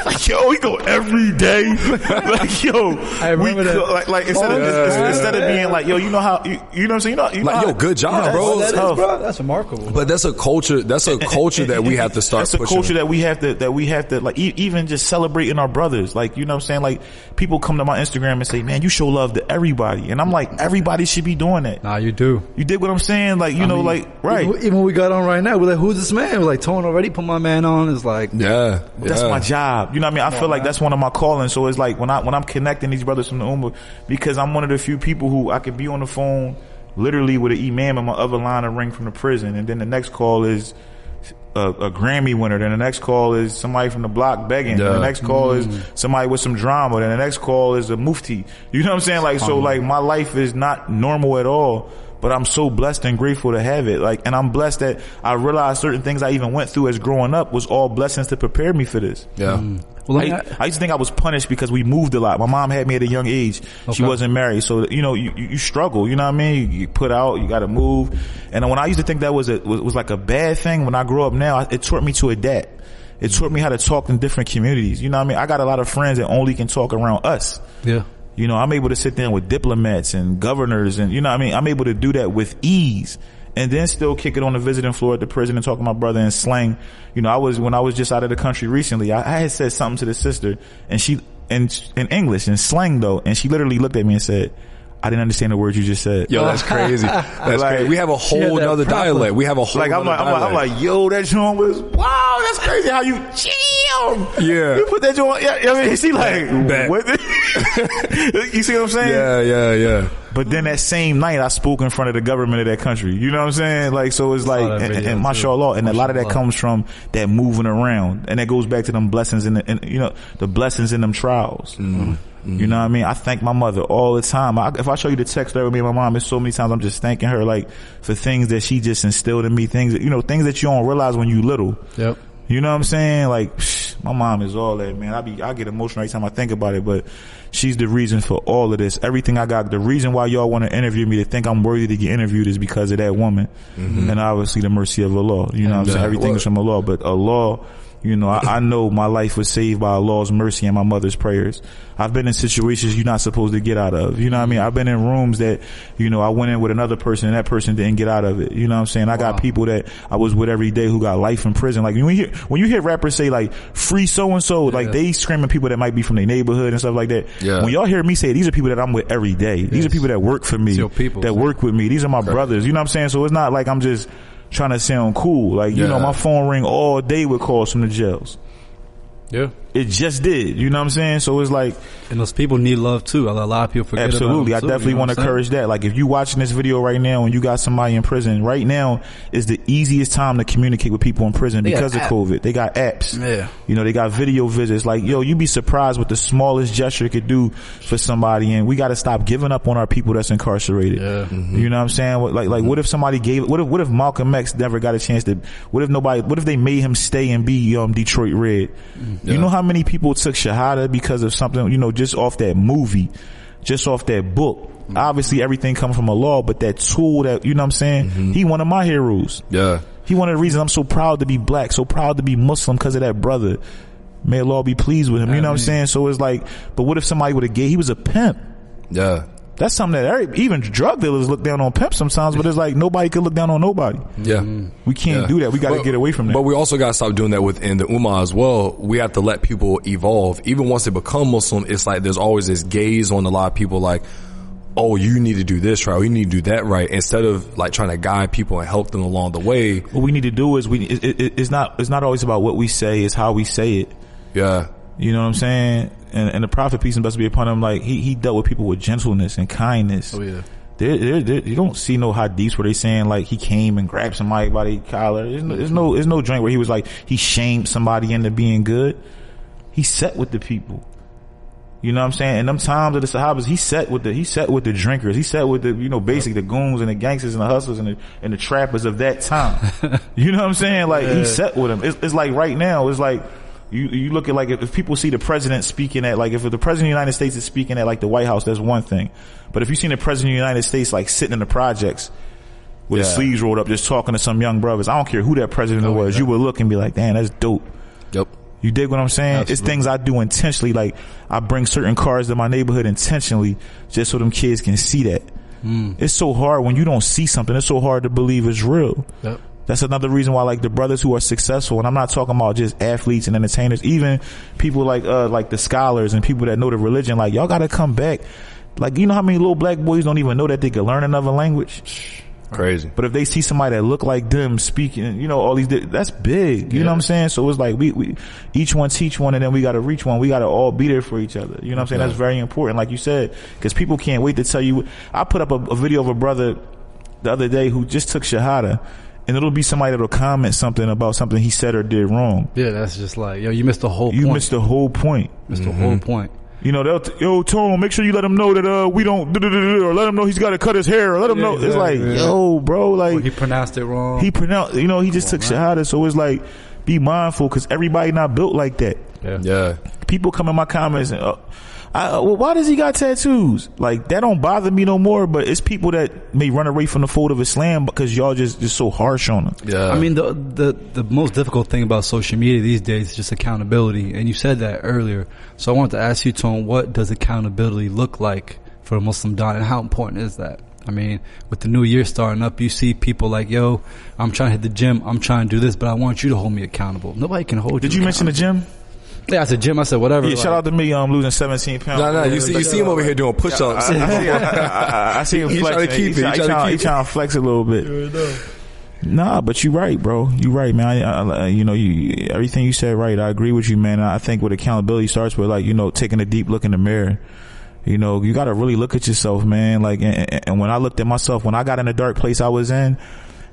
Like, yo, we go every day. Like, yo, I remember that. Like, instead of being like, yo, you know how, you know what I'm saying? You know like, yo, good job, bro. That's remarkable. But that's a culture that we have to start pushing. That's a culture that we have to, like, even just celebrating our brothers. Like, you know what I'm saying? Like, people come to my Instagram and say, man, you show love to everybody. And I'm like, everybody should be doing that. Nah, you do. You dig what I'm saying? Like, you know, like, right. Even when we got on right now, we're like, who's this man? We're like, Tone already put my man on. It's like, that's my job. You know what I mean? I feel like that's one of my callings. So it's like when I'm connecting these brothers from the Ummah, because I'm one of the few people who I could be on the phone literally with an imam on my other line and ring from the prison. And then the next call is a Grammy winner. Then the next call is somebody from the block begging. The next call is somebody with some drama. Then the next call is a mufti. You know what I'm saying? Like, so like my life is not normal at all, but I'm so blessed and grateful to have it. Like, and I'm blessed that I realized certain things I even went through as growing up was all blessings to prepare me for this. Well, I used to think I was punished because we moved a lot. My mom had me at a young age. She wasn't married. So, you know, you struggle, you know what I mean? You put out, you gotta move. And when I used to think that was like a bad thing, when I grew up now, it taught me to adapt. It taught me how to talk in different communities. You know what I mean? I got a lot of friends that only can talk around us. Yeah. You know, I'm able to sit there with diplomats and governors and, you know what I mean? I'm able to do that with ease. And then still kick it on the visiting floor at the prison and talk to my brother in slang. You know, when I was just out of the country recently, I had said something to the sister, and she, in English, in slang though, and she literally looked at me and said, I didn't understand the words you just said. Yo, that's crazy. That's like, crazy. We have a whole nother dialect. We have a whole I'm like, yo, that joint was, wow, that's crazy how you chill. Yeah. You put that joint, I mean, she like, what? You see what I'm saying? Yeah. But then that same night, I spoke in front of the government of that country. You know what I'm saying? Like, so it's like, and mashallah, and a lot of that comes from that moving around, and that goes back to them blessings you know, the blessings in them trials. You know what I mean? I thank my mother all the time. If I show you the text that with me and my mom, it's so many times I'm just thanking her, like, for things that she just instilled in me, things that, you know, things that you don't realize when you little. Yep. You know what I'm saying? Like, my mom is all that, man. I get emotional every time I think about it, but she's the reason for all of this. Everything I got, the reason why y'all want to interview me, to think I'm worthy to get interviewed, is because of that woman. And obviously the mercy of Allah. You know what I'm saying? Everything is from Allah, but Allah, you know, I know my life was saved by Allah's mercy and my mother's prayers. I've been in situations you're not supposed to get out of. You know what I mean? I've been in rooms that, you know, I went in with another person and that person didn't get out of it. You know what I'm saying? I got people that I was with every day who got life in prison. Like, when you hear rappers say, like, free so-and-so, like, they screaming people that might be from their neighborhood and stuff like that. When y'all hear me say, these are people that I'm with every day. These are people that work for me, that work with me. These are my brothers. You know what I'm saying? So it's not like I'm just trying to sound cool. Like, you know, my phone ring all day with calls from the jails. Yeah. It just did. You know what I'm saying? So it's like, and those people need love too. A lot of people forget absolutely. about them I definitely want to encourage that. Like, if you watching this video right now and you got somebody in prison, right now is the easiest time to communicate with people in prison because of COVID. They got apps. Yeah. You know, they got video visits. Like, yo, you'd be surprised what the smallest gesture could do for somebody. And we got to stop giving up on our people that's incarcerated. Yeah. Mm-hmm. You know what I'm saying? Like, what if somebody what if Malcolm X never got a chance to, what if they made him stay and be Detroit Red? Yeah. You know how many people took shahada because of something, you know, just off that movie, just off that book. Obviously everything comes from Allah, but that tool that, you know what I'm saying? He one of my heroes. Yeah. He one of the reasons I'm so proud to be black, so proud to be Muslim, because of that brother. May Allah be pleased with him. You know what I'm saying? So it's like, but what if somebody would have he was a pimp. Yeah. That's something that even drug dealers look down on pimps sometimes, but it's like nobody could look down on nobody. Yeah. We can't do that. We got to get away from that. But we also got to stop doing that within the Ummah as well. We have to let people evolve. Even once they become Muslim, it's like there's always this gaze on a lot of people like, oh, you need to do this right, or you need to do that right, instead of like trying to guide people and help them along the way. What we need to do is it's not always about what we say, it's how we say it. Yeah. You know what I'm saying? And the Prophet, peace and blessings be upon him, like he dealt with people with gentleness and kindness. Oh yeah. You don't see no hadiths where they saying like he came and grabbed somebody by the collar. There's no joint where he was like he shamed somebody into being good. He sat with the people. You know what I'm saying? And them times of the Sahabas, he sat with the drinkers. He sat with the, you know, basically the goons and the gangsters and the hustlers and the trappers of that time. You know what I'm saying? Like he sat with them. It's like right now, it's like you look at like if people see the president speaking at like if the president of the United States is speaking at like the White House, that's one thing. But if you seen the president of the United States like sitting in the projects with his sleeves rolled up, just talking to some young brothers, I don't care who that president was, you would look and be like, damn, that's dope. Yep. You dig what I'm saying? Absolutely. It's things I do intentionally. Like I bring certain cars to my neighborhood intentionally just so them kids can see that. It's so hard when you don't see something. It's so hard to believe it's real. Yep. That's another reason why like the brothers who are successful, and I'm not talking about just athletes and entertainers, even people like the scholars and people that know the religion, like y'all gotta come back. Like, you know how many little black boys don't even know that they can learn another language? Crazy. But if they see somebody that look like them speaking, you know, all these, that's big. You know what I'm saying? So it's like we each one teach one, and then we got to reach one. We got to all be there for each other. You know what I'm saying? That's very important, like you said, because people can't wait to tell you. I put up a video of a brother the other day who just took shahada, and it'll be somebody that'll comment something about something he said or did wrong. Yeah, that's just like, yo, you missed the whole point. You missed the whole point. Missed the whole point. You know, yo, Tone, make sure you let him know that we don't, or let him know he's got to cut his hair, or let him know. Exactly, it's like, yo, bro, like. Well, he pronounced it wrong. You know, he just took shahada, so it's like, be mindful, because everybody not built like that. Yeah. People come in my comments and, well, why does he got tattoos? Like, that don't bother me no more, but it's people that may run away from the fold of Islam because y'all just so harsh on them. Yeah. I mean, the most difficult thing about social media these days is just accountability, and you said that earlier. So I wanted to ask you, Tone, what does accountability look like for a Muslim Don, and how important is that? I mean, with the new year starting up, you see people like, yo, I'm trying to hit the gym, I'm trying to do this, but I want you to hold me accountable. Nobody can hold you. Did you mention the gym? Yeah, I said gym. I said whatever. Yeah, like, shout out to me. I'm losing 17 pounds. No, you see him over here doing push-ups. I see him flexing. He's trying to flex a little bit. Nah, but you right, bro. You right, man. You know, everything you said right. I agree with you, man. I think with accountability starts with, like, you know, taking a deep look in the mirror. You know, you got to really look at yourself, man. Like, and when I looked at myself, when I got in the dark place I was in,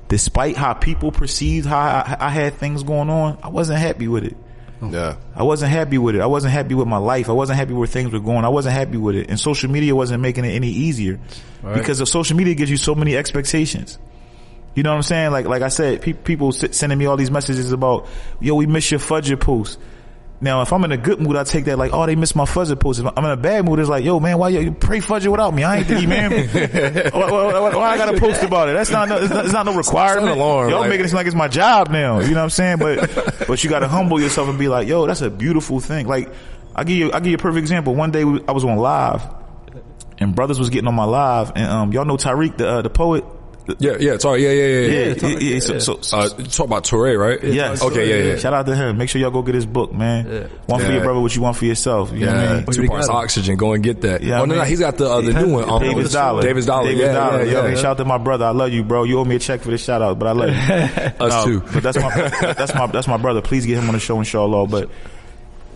despite how people perceived how I had things going on, I wasn't happy with it. Yeah. I wasn't happy with it. I wasn't happy with my life. I wasn't happy where things were going. I wasn't happy with it. And social media wasn't making it any easier. Right. Because of social media gives you so many expectations. You know what I'm saying? Like I said, people sending me all these messages about, yo, we miss your Fudger post. Now, if I'm in a good mood, I take that like, oh, they missed my Fudger post. If I'm in a bad mood, it's like, yo, man, why you pray Fudger without me? I ain't the imam. Why I gotta post about it? That's not no requirement. Y'all making it seem like it's my job now. You know what I'm saying? But you gotta humble yourself and be like, yo, that's a beautiful thing. Like, I'll give you a perfect example. One day I was on live, and brothers was getting on my live, and y'all know Tariq, the poet, Sorry, Yeah. So, talk about Touré, right? Yes. Okay, yeah. Shout out to him. Make sure y'all go get his book, man. Yeah. One for your brother, what you want for yourself. You know what I mean? 2 parts oxygen. Go and get that. Yeah, no, he's got the new one. Davis Dollar. Davis Dollar. Yeah. Shout out to my brother. I love you, bro. You owe me a check for this shout out, but I love you. Us too. But that's my brother. Please get him on the show, inshallah. But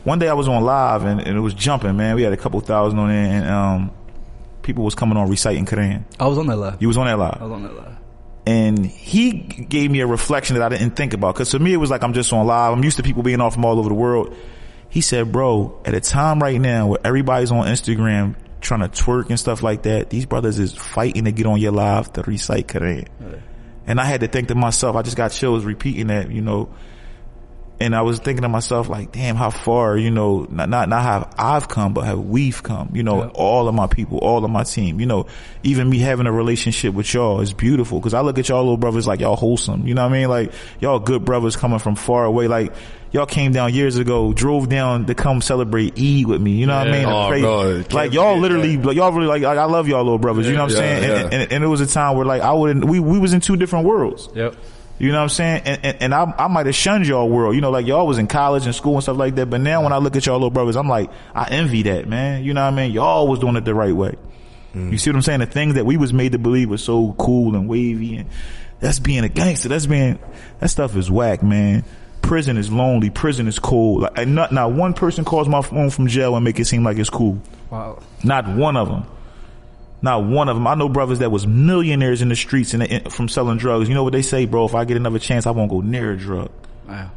one day I was on live and it was jumping, man. We had a couple thousand on there, and people was coming on reciting Quran. I was on that live. You was on that live. I was on that live. And he gave me a reflection that I didn't think about. Because to me, it was like I'm just on live. I'm used to people being off from all over the world. He said, bro, at a time right now where everybody's on Instagram trying to twerk and stuff like that, these brothers is fighting to get on your live to recite Quran. Right. And I had to think to myself, I just got chills repeating that, you know. And I was thinking to myself, like, damn, how far, you know, not how I've come, but how we've come, you know, all of my people, all of my team, you know, even me having a relationship with y'all is beautiful. Cause I look at y'all little brothers like y'all wholesome, you know what I mean? Like, y'all good brothers coming from far away. Like, y'all came down years ago, drove down to come celebrate Eid with me, you know what I mean? God. Like, y'all literally, like, y'all really, like, I love y'all little brothers, you know what I'm saying? And it was a time where, like, we was in two different worlds. Yep. You know what I'm saying? And I might have shunned y'all world. You know, like y'all was in college and school and stuff like that. But now when I look at y'all little brothers, I'm like, I envy that, man. You know what I mean? Y'all was doing it the right way. You see what I'm saying? The things that we was made to believe was so cool and wavy, and that's being a gangster. That stuff is whack, man. Prison is lonely. Prison is cold. Like, not one person calls my phone from jail and make it seem like it's cool. Wow. Not one of them. Not one of them. I know brothers that was millionaires in the streets and from selling drugs. You know what they say, bro? If I get another chance, I won't go near a drug. Wow.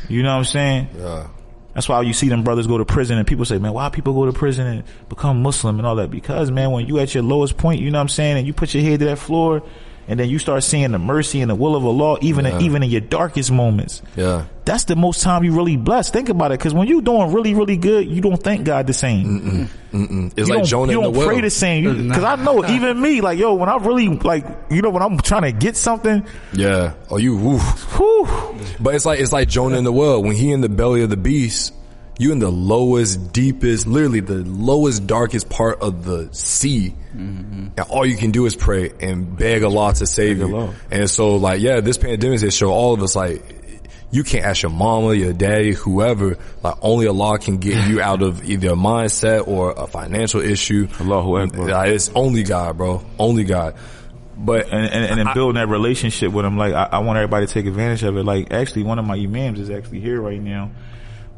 You know what I'm saying? Yeah. That's why you see them brothers go to prison and people say, man, why people go to prison and become Muslim and all that? Because, man, when you at your lowest point, you know what I'm saying, and you put your head to that floor and then you start seeing the mercy and the will of Allah even in your darkest moments. Yeah. That's the most time you really blessed. Think about it, because when you doing really, really good, you don't thank God the same. It's like Jonah in the well. You don't pray the same. Because I know, even me, like, yo, when I really, like, you know, when I'm trying to get something. Yeah. Oh, you, whew. But it's like Jonah in the well. When he in the belly of the beast, you in the lowest, deepest, literally the lowest, darkest part of the sea. And all you can do is pray and beg Allah to save you. And so, like, this pandemic has shown all of us, like, you can't ask your mama, your daddy, whoever. Like, only Allah can get you out of either a mindset or a financial issue. Allahu Akbar. Like, it's only God, bro. Only God. But and then building that relationship with him, like, I want everybody to take advantage of it. Like, actually, one of my imams is actually here right now.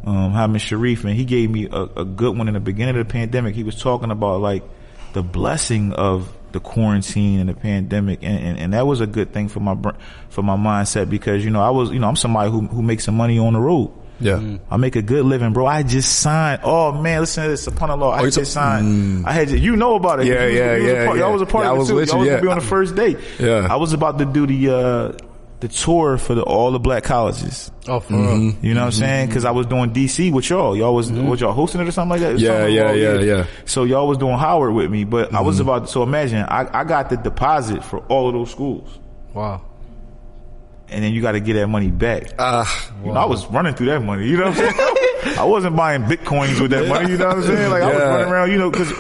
Hamid Sharif, and he gave me a good one in the beginning of the pandemic. He was talking about, like, the blessing of the quarantine and the pandemic, and that was a good thing for my mindset, because, you know, I'm somebody who makes some money on the road. Yeah. I make a good living, bro. I just signed. Oh man, listen to this. SubhanAllah. I just signed. I had you know about it. Y'all was a part of it too. Y'all was gonna be on the first day. Yeah. I was about to do the tour for all the black colleges. Oh, for real. You know what I'm saying? Because I was doing DC with y'all. Y'all was y'all hosting it or something like that? Yeah. So y'all was doing Howard with me, but I was about to, so imagine I got the deposit for all of those schools. Wow. And then you got to get that money back. You know, I was running through that money. You know what I'm saying? I wasn't buying Bitcoins with that money. You know what I'm saying? Like, I was running around, you know, because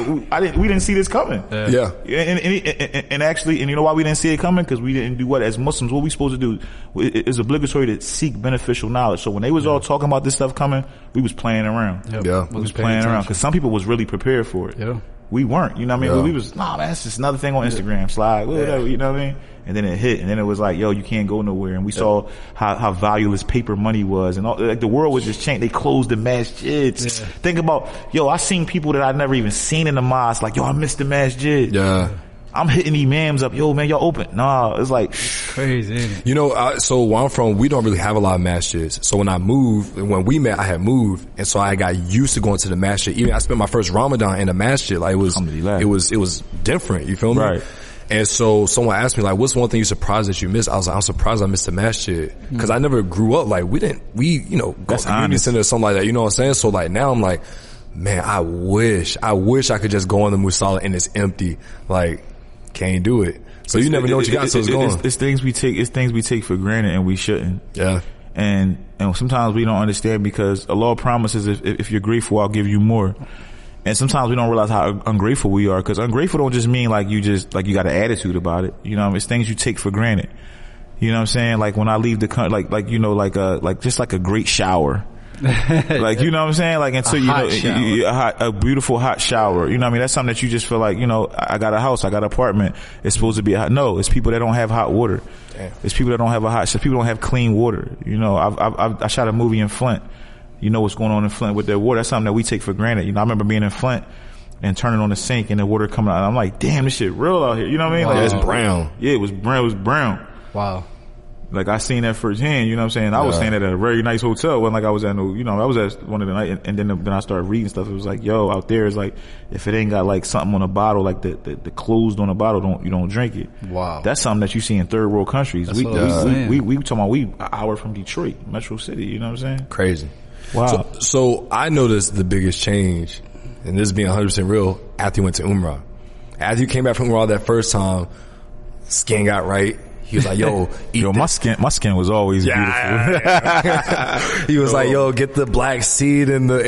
we didn't see this coming. Yeah. And actually, you know why we didn't see it coming? Because we didn't do what? As Muslims, what we supposed to do is obligatory to seek beneficial knowledge. So when they was all talking about this stuff coming, we was playing around. Yeah. We was playing around because some people was really prepared for it. Yeah. We weren't, you know what I mean? We was, man, that's just another thing on Instagram, slide, whatever, you know what I mean? And then it hit, and then it was like, yo, you can't go nowhere. And we saw how valueless paper money was, and all, like, the world was just changed. They closed the masjids. Yeah. Think about, yo, I seen people that I'd never even seen in the mosque, like, yo, I missed the masjid. Yeah. I'm hitting imams up, yo, man, y'all open. Nah, it's like crazy, ain't it? You know, so where I'm from, we don't really have a lot of masjids. So when I moved, when we met, I had moved, and so I got used to going to the masjid. Even I spent my first Ramadan in a masjid. Like, it was different. You feel me? Right. And so someone asked me, like, what's one thing you're surprised that you missed? I was like, I'm surprised I missed the masjid. Cause I never grew up, like, you know, go to community center or something like that. You know what I'm saying? So, like, now I'm like, man, I wish I could just go in the Musalla and it's empty. Like, can't do it. So you never know what you got, so it's going. It's things we take for granted, and we shouldn't. Yeah. And sometimes we don't understand, because Allah promises if you're grateful, I'll give you more. And sometimes we don't realize how ungrateful we are, because ungrateful don't just mean like you got an attitude about it. You know, it's things you take for granted. You know what I'm saying? Like when I leave the country, like just like a great shower. Like, you know what I'm saying? Like, until a beautiful hot shower. You know what I mean? That's something that you just feel like, you know, I got a house, I got an apartment. It's supposed to be hot. No, it's people that don't have hot water. Damn. It's people that don't have people don't have clean water. You know, I shot a movie in Flint. You know what's going on in Flint with their water. That's something that we take for granted. You know, I remember being in Flint and turning on the sink and the water coming out. And I'm like, damn, this shit real out here. You know what I mean? Wow. Like, it's brown. Yeah, it was brown. It was brown. Wow. Like, I seen that firsthand, you know what I'm saying? I was staying at a very nice hotel. It wasn't like I was at no, you know, I was at one of the night, and then I started reading stuff. It was like, yo, out there is like, if it ain't got like something on the bottle, like the closed on the bottle, you don't drink it. Wow. That's something that you see in third world countries. That's We talking about an hour from Detroit, Metro City, you know what I'm saying? Crazy. Wow. So I noticed the biggest change, and this being 100% real, after you went to Ummrah. After you came back from Ummrah that first time, skin got right. He was like, yo, my skin was always beautiful. Yeah. He was like, yo, get the black seed in the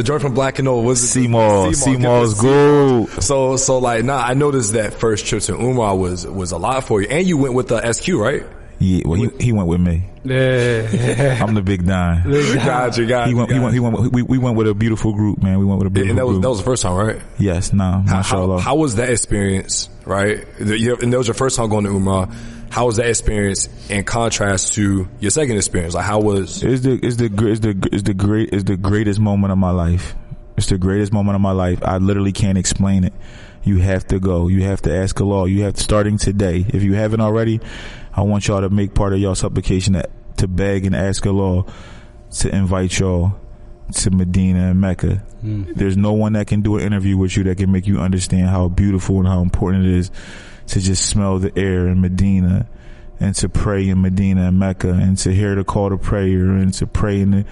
joint from Black and Old. Was it Seamall's gold. So like, I noticed that first trip to Ummrah was a lot for you. And you went with the SQ, right? Yeah, well, he went with me. Yeah. I'm the big Don. Got you. We went with a beautiful group, man. We went with a beautiful group. That was the first time, right? Yes, mashallah. How was that experience, right? And that was your first time going to Ummrah. How was that experience in contrast to your second experience? Like, how was? It's the greatest moment of my life. It's the greatest moment of my life. I literally can't explain it. You have to go. You have to ask Allah. You have to, starting today. If you haven't already, I want y'all to make part of y'all supplication to beg and ask Allah to invite y'all to Medina and Mecca. There's no one that can do an interview with you that can make you understand how beautiful and how important it is to just smell the air in Medina and to pray in Medina and Mecca and to hear the call to prayer and to pray in the...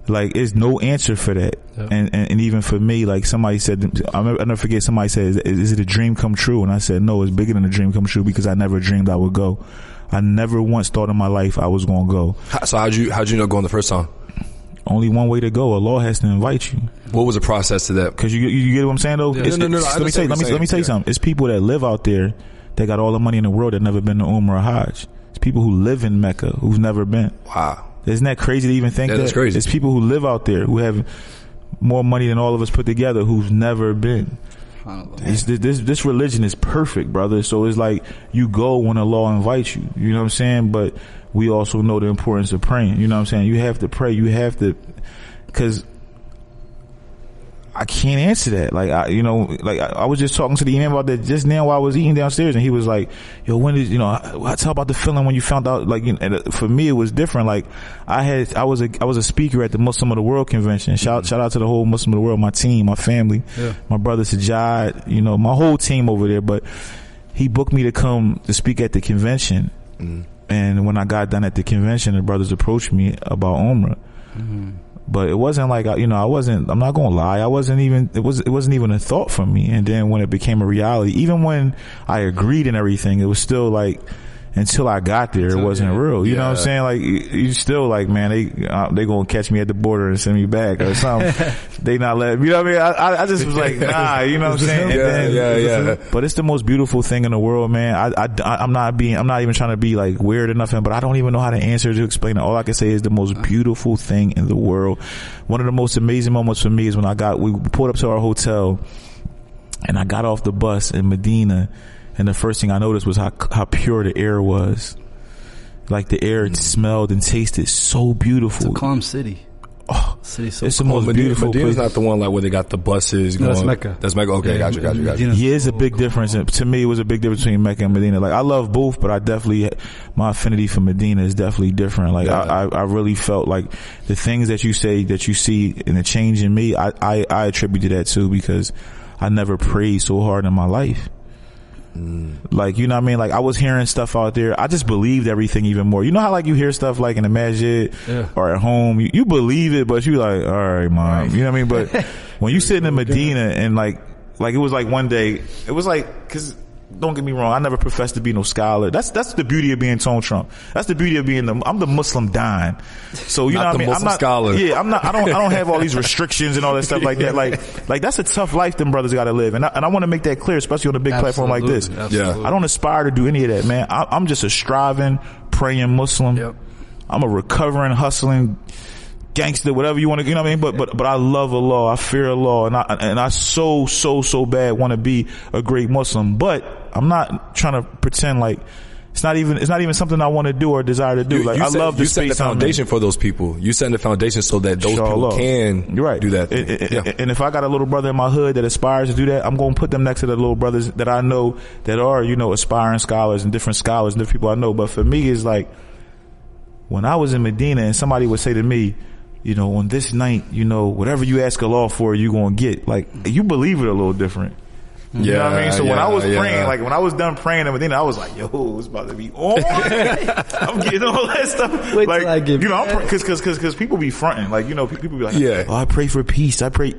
Like, there's no answer for that. Yep. And even for me, like somebody said, I'll never forget, somebody said, is it a dream come true? And I said, no, it's bigger than a dream come true, because I never dreamed I would go. I never once thought in my life I was going to go. So how'd you know going the first time? Only one way to go. Allah has to invite you. What was the process to that? Because you get what I'm saying though? Yeah. No. Let me tell you something. It's people that live out there that got all the money in the world that never been to Ummrah or Hajj. It's people who live in Mecca who've never been. Wow. Isn't that crazy to even think that? That's crazy. It's people who live out there who have more money than all of us put together who've never been. This religion is perfect, brother. So it's like you go when Allah invites you. You know what I'm saying? But we also know the importance of praying. You know what I'm saying? You have to pray. You have to, because I can't answer that. Like, I was just talking to the imam about that just now while I was eating downstairs, and he was like, yo, when did, tell about the feeling when you found out, like, and for me, it was different. Like, I was a speaker at the Muslim of the World convention. Shout out to the whole Muslim of the World, my team, my family, my brother Sajjad, my whole team over there. But he booked me to come to speak at the convention. And when I got done at the convention, the brothers approached me about Ummrah. But it wasn't like, I'm not going to lie. It wasn't even a thought for me. And then when it became a reality, even when I agreed and everything, it was still like, until I got there, it wasn't real. You know what I'm saying? Like, you still like, man, they gonna catch me at the border and send me back or something. They not letting me, you know what I mean? I just was like, nah, you know what I'm saying? Yeah. But it's the most beautiful thing in the world, man. I'm not even trying to be like weird or nothing, but I don't even know how to answer to explain it. All I can say is the most beautiful thing in the world. One of the most amazing moments for me is when we pulled up to our hotel and I got off the bus in Medina. And the first thing I noticed was how pure the air was. Like, the air smelled and tasted so beautiful. It's a calm city. Oh, city's so it's the most beautiful place. Medina's not the one like where they got the buses going. That's Mecca. That's Mecca. Okay, got you. Yeah, it's a big difference. To me, it was a big difference between Mecca and Medina. Like, I love both, but my affinity for Medina is definitely different. Like, I really felt like the things that you say, that you see in the change in me, I attribute to that too, because I never prayed so hard in my life. Like, you know what I mean? Like, I was hearing stuff out there. I just believed everything even more. You know how, like, you hear stuff like in the masjid or at home, you believe it, but you like, all right, mom. You know what I mean? But when you sitting in Medina and like it was like one day, it was like, cause don't get me wrong, I never professed to be no scholar. That's the beauty of being Tone Trump. That's the beauty of being I'm the Muslim Don. So you know what I mean? I'm not scholar. Yeah, I'm not. I don't have all these restrictions and all that stuff like that. Like that's a tough life them brothers got to live, and I want to make that clear, especially on a big platform like this. Yeah, I don't aspire to do any of that, man. I'm just a striving, praying Muslim. Yep. I'm a recovering, hustling gangster, whatever you want to, you know what I mean? But I love Allah, I fear Allah, and I so bad want to be a great Muslim. But I'm not trying to pretend like it's not even something I want to do or desire to do. I love the space. You set the foundation for those people. You set the foundation so that those people can do that. And if I got a little brother in my hood that aspires to do that, I'm going to put them next to the little brothers that I know that are, you know, aspiring scholars and different people I know. But for me, it's like when I was in Medina and somebody would say to me, you know, on this night, you know, whatever you ask Allah for, you're going to get. Like, you believe it a little different. You know what I mean? So when I was praying, like when I was done praying and Medina, I was like, yo, it's about to be on. I'm getting all that stuff. Wait like, till I get you know, cause people be fronting. Like, you know, people be like, oh, I pray for peace. I pray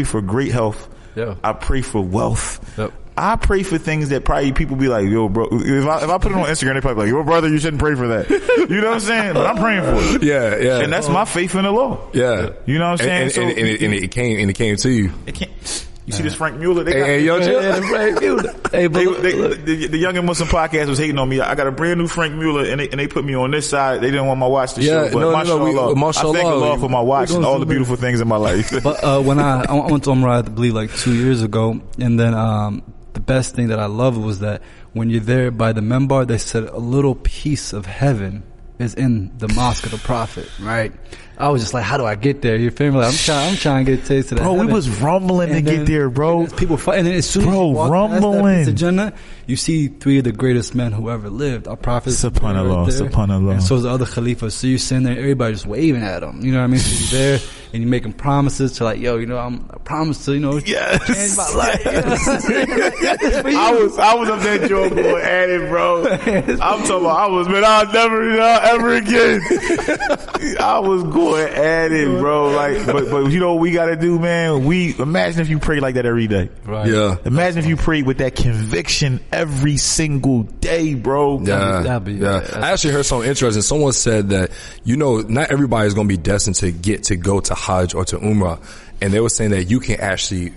for great health. Yeah. I pray for wealth. Yep. I pray for things that probably people be like, yo, bro, if I put it on Instagram, they probably like, yo, brother, you shouldn't pray for that. You know what I'm saying? But I'm praying for it. Yeah. And that's my faith in the law. Yeah. You know what I'm saying? And it came to you. It can't. You see this Frank Mueller? Hey, yo, Frank Mueller. Hey, the Young and Muslim podcast was hating on me. I got a brand new Frank Mueller, and they put me on this side. They didn't want my watch to show, but mashallah, I thank Allah for my watch and all the beautiful things in my life. But when I went to Ummrah, I believe like 2 years ago, and then the best thing that I loved was that when you're there by the membar, they said a little piece of heaven is in the mosque of the Prophet, right? I was just like, how do I get there? You feel me? Like, I'm trying to get a taste of that. Bro, we was rumbling to get there, bro. People fighting. And then as soon as you walk past that piece of Jannah, you see three of the greatest men who ever lived. Our prophets. Subhanallah. And so is the other Khalifas. So you're sitting there, everybody just waving at them. You know what I mean? So you're there and you're making promises to like, yo, you know, I promise to, you know, change my life. I was up there, Joe boy, at it, bro. I'm talking about, I'll never, ever again. I was going at it, bro. Like, but you know what we gotta do, man? Imagine if you pray like that every day. Right. Yeah. Imagine if you prayed with that conviction every single day, bro. That'd be I actually heard something interesting. Someone said that, you know, not everybody is going to be destined to get to go to Hajj or to Umrah. And they were saying that you can actually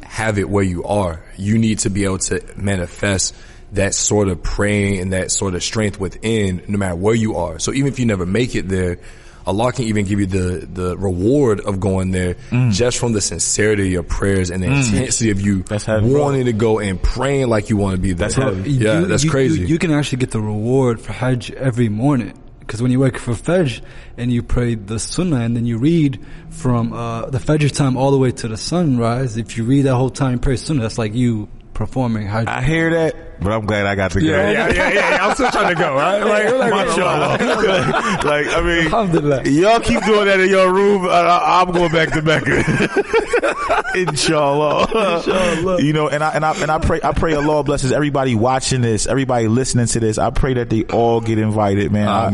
have it where you are. You need to be able to manifest that sort of praying and that sort of strength within no matter where you are. So even if you never make it there, Allah can even give you the reward of going there just from the sincerity of your prayers and the intensity of you wanting to go and praying like you want to be there. That's heavy. Yeah, that's crazy. You can actually get the reward for Hajj every morning. Because when you wake for Fajr and you pray the Sunnah and then you read from the Fajr time all the way to the sunrise, if you read that whole time and pray Sunnah, that's like you performing Hajj. I hear that, but I'm glad I got to go. Yeah. I'm still trying to go, right? Like, I mean, Alhamdulillah. y'all keep doing that in your room. I'm going back to Mecca. Inshallah. You know, and I pray Allah blesses everybody watching this, everybody listening to this. I pray that they all get invited, man. I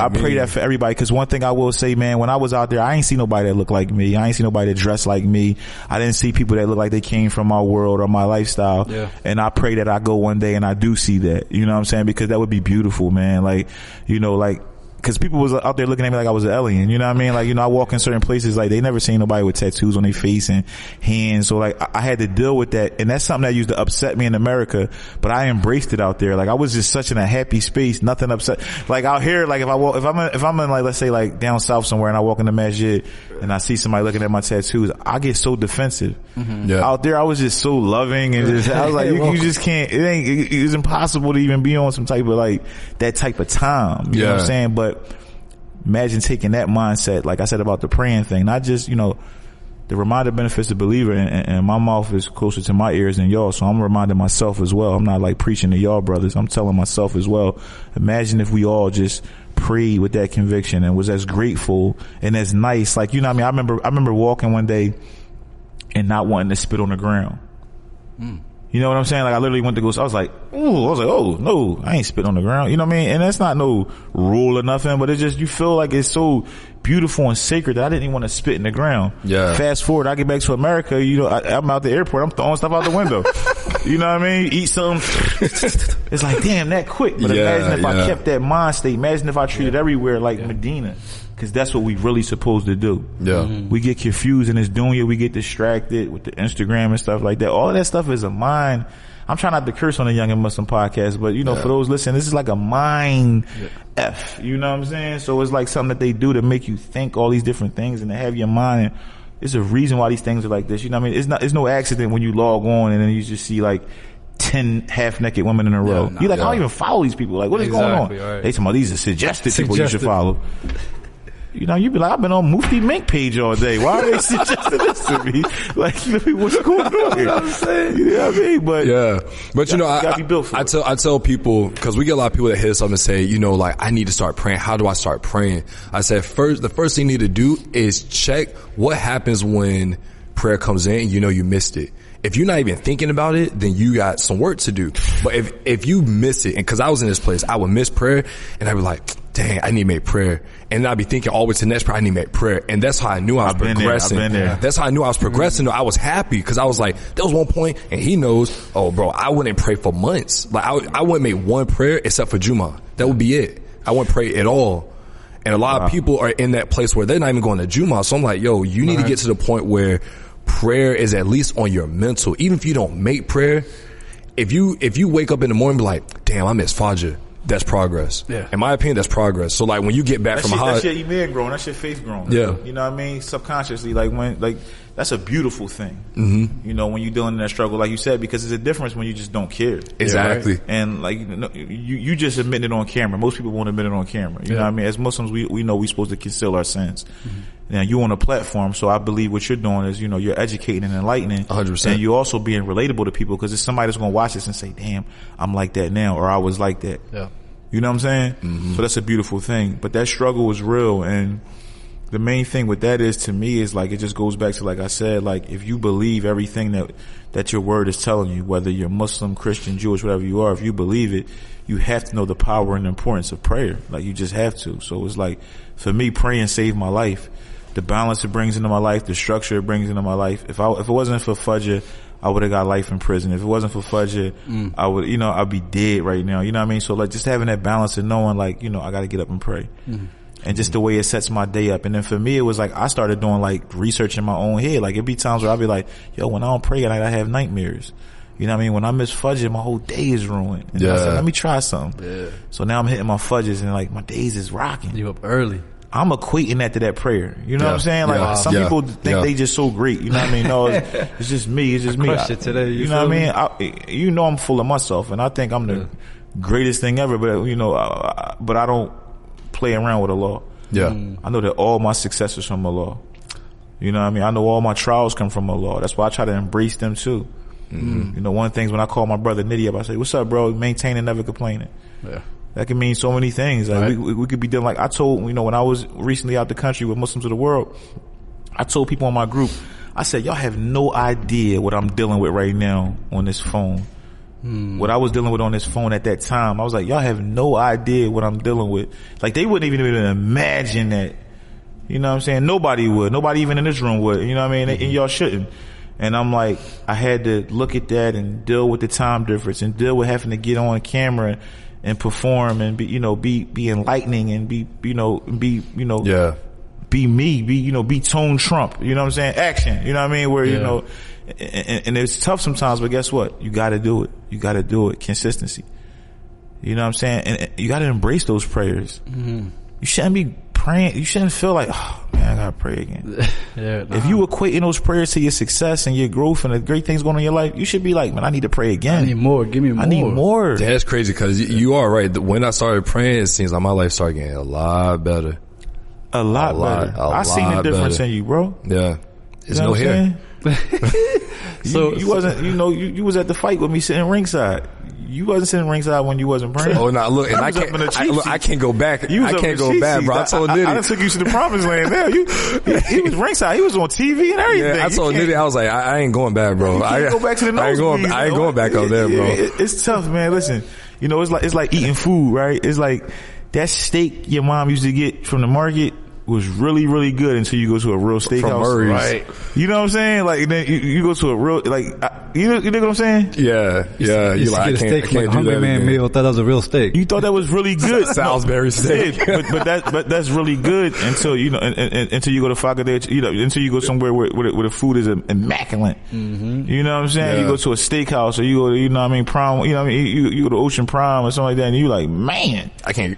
pray that for everybody, because one thing I will say, man, when I was out there, I ain't see nobody that looked like me. I ain't see nobody that dressed like me. I didn't see people that look like they came from my world or my lifestyle. Yeah. And I pray that I go one day and I do see that. You know what I'm saying? Because that would be beautiful, man. Like, you know, like, because people was out there looking at me like I was an alien. You know what I mean? Like, you know, I walk in certain places, like, they never seen nobody with tattoos on their face and hands. So, like, I had to deal with that. And that's something that used to upset me in America, but I embraced it out there. Like, I was just such in a happy space, nothing upset. Like, out here, like, if I'm in, like, let's say, like, down south somewhere and I walk in the masjid and I see somebody looking at my tattoos, I get so defensive. Mm-hmm. Yeah. Out there, I was just so loving and just, I was like, you just can't, it's impossible to even be on some type of, like, that type of time. You know what I'm saying? But imagine taking that mindset, like I said about the praying thing, not just, you know, the reminder benefits the believer, and my mouth is closer to my ears than y'all, so I'm reminding myself as well. I'm not like preaching to y'all brothers, I'm telling myself as well. Imagine if we all just prayed with that conviction and was as grateful and as nice. Like, you know what I mean? I remember walking one day and not wanting to spit on the ground. You You know what I'm saying? Like I literally went to go, so I was like, oh no, I ain't spit on the ground. You know what I mean? And that's not no rule or nothing, but it's just, you feel like it's so beautiful and sacred that I didn't even want to spit in the ground. Yeah. Fast forward, I get back to America, you know, I'm out the airport, I'm throwing stuff out the window. You know what I mean? Eat something. It's like, damn, that quick. But imagine if I kept that mind state. Imagine if I treated everywhere like Medina. Because that's what we really supposed to do. Yeah. We get confused in this dunya. We get distracted with the Instagram and stuff like that. All of that stuff is a mind. I'm trying not to curse on the Young and Muslim podcast, but you know, for those listening, this is like a mind F. You know what I'm saying? So it's like something that they do to make you think all these different things and to have your mind. And it's a reason why these things are like this. You know what I mean? It's no accident when you log on and then you just see like 10 half-naked women in a row. You're like, I don't even follow these people. Like, what is going on? Right. They talking about these are suggested people you should follow. You know, you'd be like, I've been on Mufti Mink page all day. Why are they suggesting this to me? Like, you know, what's going on here? You know what I'm saying? You know what I mean? But you know, I tell people, because we get a lot of people that hit us up and say, you know, like, I need to start praying. How do I start praying? I said, the first thing you need to do is check what happens when prayer comes in and you know you missed it. If you're not even thinking about it, then you got some work to do. But if you miss it, and cause I was in this place, I would miss prayer and I'd be like, dang, I need to make prayer. And I'd be thinking always to the next prayer, I need to make prayer. And that's how I knew I was progressing. That's how I knew I was progressing. I was happy because I was like, there was one point and he knows, oh bro, I wouldn't pray for months. Like I wouldn't make one prayer except for Juma. That would be it. I wouldn't pray at all. And a lot of people are in that place where they're not even going to Juma. So I'm like, yo, you need to get to the point where prayer is at least on your mental. Even if you don't make prayer, if you wake up in the morning and be like, damn, I miss Fajr, that's progress. Yeah. In my opinion, that's progress. So like when you get back from Hajj, that's your iman growing, that's your faith growing. Yeah. You know what I mean? Subconsciously, that's a beautiful thing. Mm-hmm. You know, when you're dealing in that struggle, like you said, because there's a difference when you just don't care. Exactly. Right? And like, you just admit it on camera. Most people won't admit it on camera. You know what I mean? As Muslims, we know we're supposed to conceal our sins. Mm-hmm. Now you on a platform, so I believe what you're doing is, you know, you're educating and enlightening. 100%. And you're also being relatable to people because there's somebody that's going to watch this and say, damn, I'm like that now, or I was like that. Yeah. You know what I'm saying? Mm-hmm. So that's a beautiful thing. But that struggle is real. And the main thing with that is, to me, is like, it just goes back to, like I said, like, if you believe everything that your word is telling you, whether you're Muslim, Christian, Jewish, whatever you are, if you believe it, you have to know the power and the importance of prayer. Like, you just have to. So it's like, for me, praying saved my life. The balance it brings into my life, the structure it brings into my life. If it wasn't for Fajr, I would have got life in prison. If it wasn't for Fajr, I would, you know, I'd be dead right now. You know what I mean? So like, just having that balance and knowing, like, you know, I got to get up and pray. Mm-hmm. And just the way it sets my day up. And then for me, it was like, I started doing like research in my own head. Like, it'd be times where I'd be like, yo, when I don't pray at night, I have nightmares. You know what I mean? When I miss Fajr, my whole day is ruined. And I said, let me try something. Yeah. So now I'm hitting my Fajrs and like, my days is rocking. You up early. I'm equating that to that prayer. You know what I'm saying? Like, some people think they just so great. You know what I mean? No, it's just me. It's just me. Crushed it today. You know what I mean? You know, I'm full of myself, and I think I'm the greatest thing ever. But you know, but I don't play around with Allah. Yeah. I know that all my success is from Allah. You know what I mean? I know all my trials come from Allah. That's why I try to embrace them too. Mm-hmm. You know, one of the things when I call my brother Niddy up, I say, "What's up, bro? Maintaining, never complaining." Yeah. That can mean so many things. Like, we could be dealing, like I told, you know, when I was recently out the country with Muslims of the world, I told people in my group, I said, y'all have no idea what I'm dealing with right now on this phone. What I was dealing with on this phone at that time, I was like, y'all have no idea what I'm dealing with. Like, they wouldn't even imagine that. You know what I'm saying? Nobody would. Nobody even in this room would. You know what I mean? And y'all shouldn't. And I'm like, I had to look at that and deal with the time difference and deal with having to get on camera and perform and be enlightening and be me, be Tone Trump, you know what I'm saying? Action, you know what I mean? Where, you know, and it's tough sometimes, but guess what? You gotta do it. You gotta do it. Consistency. You know what I'm saying? And you gotta embrace those prayers. Mm-hmm. You shouldn't be praying. You shouldn't feel like, oh man, I gotta pray again. If you equating those prayers to your success and your growth and the great things going on in your life, you should be like, man, I need to pray again. I need more. Give me more. I need more. That's crazy because you are right. When I started praying, it seems like my life started getting a lot better. A lot better. I seen the difference in you, bro. Yeah. It's no hair. So you wasn't, you know, you was at the fight with me sitting ringside. You wasn't sitting ringside when you wasn't praying. Oh, no, look, and I can't go back. I can't go back, bro. I told Nitty. I took you to the promised land now. He was ringside. He was on TV and everything. Yeah, I told Nitty, I was like, I ain't going back, bro. I go back to the nosebleed. I ain't going back up there, bro. It's tough, man. Listen, you know, it's like eating food, right? It's like that steak your mom used to get from the market was really, really good until you go to a real steakhouse, right? You know what I'm saying? Like then you go to a real, like, you know what I'm saying? Yeah. You like, I can't do Hungry that Man again. meal. Thought that was a real steak. You thought that was really good. Salisbury steak. Yeah, but that's really good until, you know, until you go to Fagade, you know, until you go somewhere where the food is immaculate. Mm-hmm. You know what I'm saying? Yeah. You go to a steakhouse or you go to, you know what I mean, Prime, you know what I mean? You go to Ocean Prime or something like that and you like, man, I can't.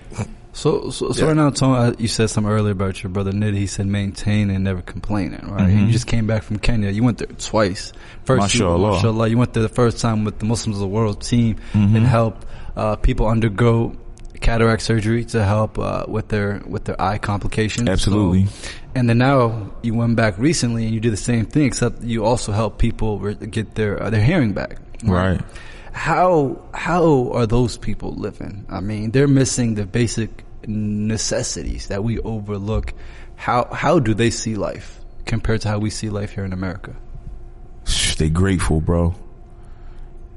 So right now, Tony, you said something earlier about your brother Nitty. He said maintain and never complaining, right? Mm-hmm. You just came back from Kenya. You went there twice. Mashallah. You went there the first time with the Muslims of the World team and helped people undergo cataract surgery to help with their eye complications. Absolutely. So, and then now you went back recently and you did the same thing, except you also help people get their hearing back. Right. How are those people living? I mean, they're missing the basic necessities that we overlook. How do they see life compared to how we see life here in America? They grateful, bro.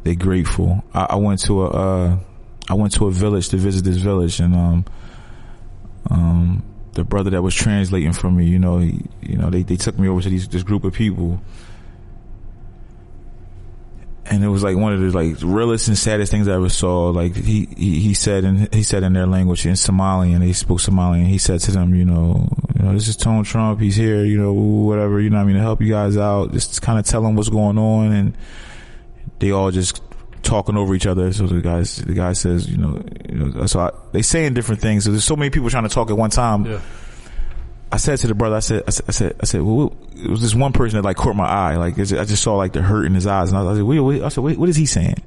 They grateful. I went to a village to visit this village, and the brother that was translating for me, they took me over to this group of people. And it was like one of the like realest and saddest things I ever saw. Like he said in their language in Somali, and they spoke Somali, and he said to them, this is Tone Trump. He's here, whatever, to help you guys out. Just kind of tell them what's going on, and they all just talking over each other. So the guy says, so they saying different things. So there's so many people trying to talk at one time. Yeah. I said to the brother, I said, well, it was this one person that like caught my eye. Like I just saw like the hurt in his eyes, and I was like, what is he saying?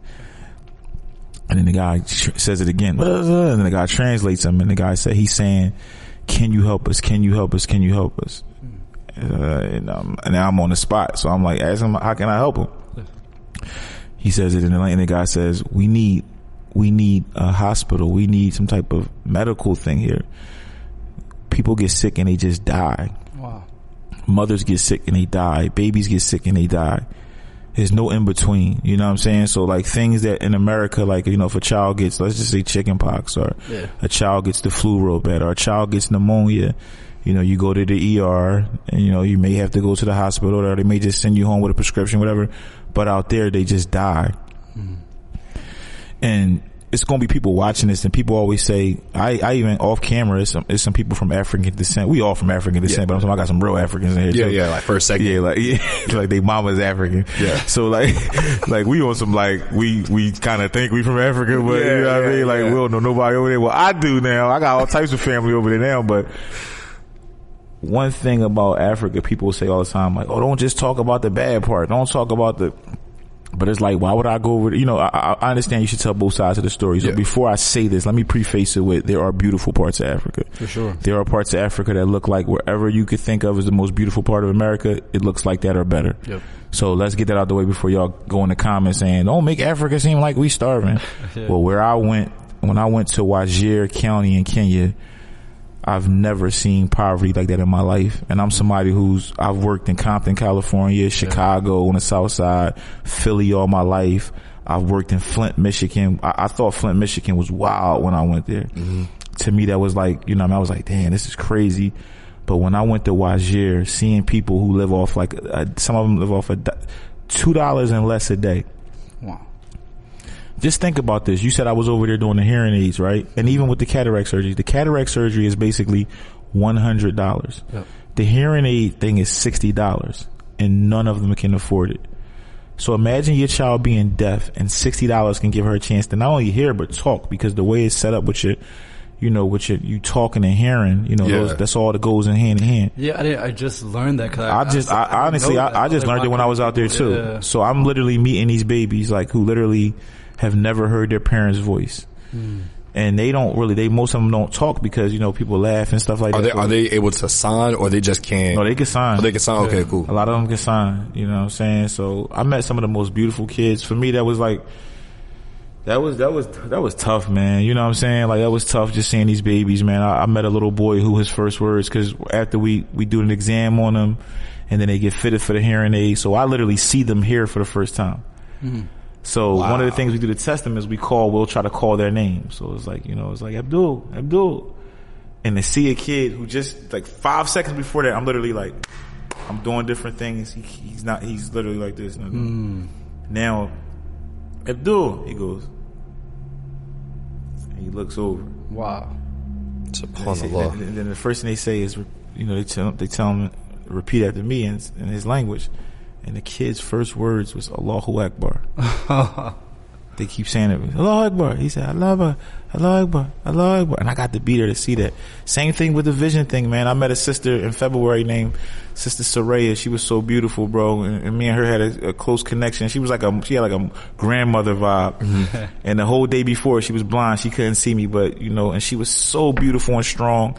And then the guy says it again, and then the guy translates him, and the guy said, he's saying, "Can you help us? Can you help us? Can you help us?" And now I'm on the spot, so I'm like, ask him, how can I help him? He says it, and the guy says, we need a hospital. We need some type of medical thing here. People get sick and they just die. Wow. Mothers get sick and they die. Babies get sick and they die. There's no in between. You know what I'm saying? So like things that in America, like, if a child gets, let's just say chicken pox, or a child gets the flu real bad, or a child gets pneumonia, you go to the ER and, you may have to go to the hospital, or they may just send you home with a prescription, whatever. But out there, they just die. Mm. And it's going to be people watching this, and people always say, I even off camera, it's some people from African descent. We all from African descent, but I'm talking, I got some real Africans in here too. Yeah, like first, second. Yeah, like they mama's African. Yeah. So like we on some like, we kind of think we from Africa, but you know what I mean? Like we don't know nobody over there. Well, I do now. I got all types of family over there now, but one thing about Africa, people say all the time, like, oh, don't just talk about the bad part. Don't talk about but it's like, why would I go over? I understand you should tell both sides of the story. So before I say this, let me preface it with, there are beautiful parts of Africa. For sure. There are parts of Africa that look like wherever you could think of as the most beautiful part of America, it looks like that or better. Yep. So let's get that out the way before y'all go in the comments saying, don't make Africa seem like we starving. Yeah. Well, when I went to Wajir County in Kenya, I've never seen poverty like that in my life. And I'm somebody I've worked in Compton, California, Chicago on the South Side, Philly all my life. I've worked in Flint, Michigan. I thought Flint, Michigan was wild when I went there. Mm-hmm. To me, that was like, I was like, damn, this is crazy. But when I went to Wajir, seeing people who live off like, some of them live off $2 and less a day. Wow. Just think about this. You said I was over there doing the hearing aids, right? And even with the cataract surgery is basically $100. Yep. The hearing aid thing is $60, and none of them can afford it. So imagine your child being deaf, and $60 can give her a chance to not only hear but talk, because the way it's set up with your, you talking and hearing, that's all that goes in hand. Yeah, I just learned that. I honestly learned it when I was out there too. Yeah. So I'm literally meeting these babies like who literally have never heard their parents' voice. And most of them don't talk because, people laugh and stuff like that. Are they able to sign, or they just can't? No, they can sign. Oh, they can sign? Okay, cool. A lot of them can sign, you know what I'm saying? So I met some of the most beautiful kids. For me, that was like, That was tough, man. You know what I'm saying? Like, that was tough just seeing these babies, man. I met a little boy who his first words, cause after we do an exam on them and then they get fitted for the hearing aid. So I literally see them hear for the first time. Mm-hmm. So one of the things we do to test them is we'll try to call their name. So it's like, it's like Abdul. And to see a kid who just like 5 seconds before that, I'm literally like, I'm doing different things. He's literally like this. Now, Abdul, he goes, and he looks over. Wow. SubhanAllah. And then the first thing they say is, they tell him repeat after me in his language. And the kid's first words was Allahu Akbar. They keep saying it. Allahu Akbar. He said, Allahu Akbar, Allahu Akbar, Allahu Akbar. And I got to be there to see that. Same thing with the vision thing, man. I met a sister in February named Sister Soraya. She was so beautiful, bro. And me and her had a close connection. She had like a grandmother vibe. Mm-hmm. And the whole day before, she was blind. She couldn't see me, but, and she was so beautiful and strong.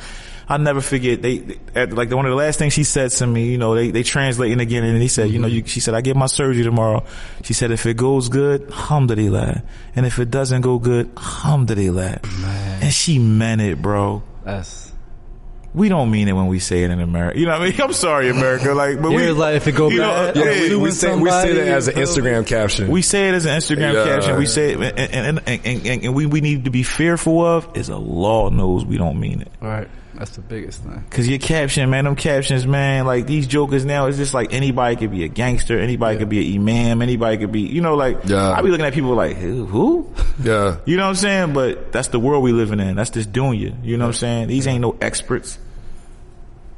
I'll never forget. Like one of the last things she said to me, they translating again, and he said, she said, I get my surgery tomorrow. She said, if it goes good, alhamdulillah. And if it doesn't go good, alhamdulillah. Man. And she meant it, bro. We don't mean it when we say it in America. You know what I mean? I'm sorry, America. Like, but like, if it go bad, we say it as an Instagram caption. We say it as an Instagram caption. We say it, and we need to be fearful of is Allah knows we don't mean it. Right. That's the biggest thing. Cause your caption, man, them captions, man, like these jokers now, it's just like anybody could be a gangster, anybody could be an imam, anybody could be, I be looking at people like, who? Yeah. You know what I'm saying? But that's the world we living in. That's this dunya. You know what I'm saying? These ain't no experts.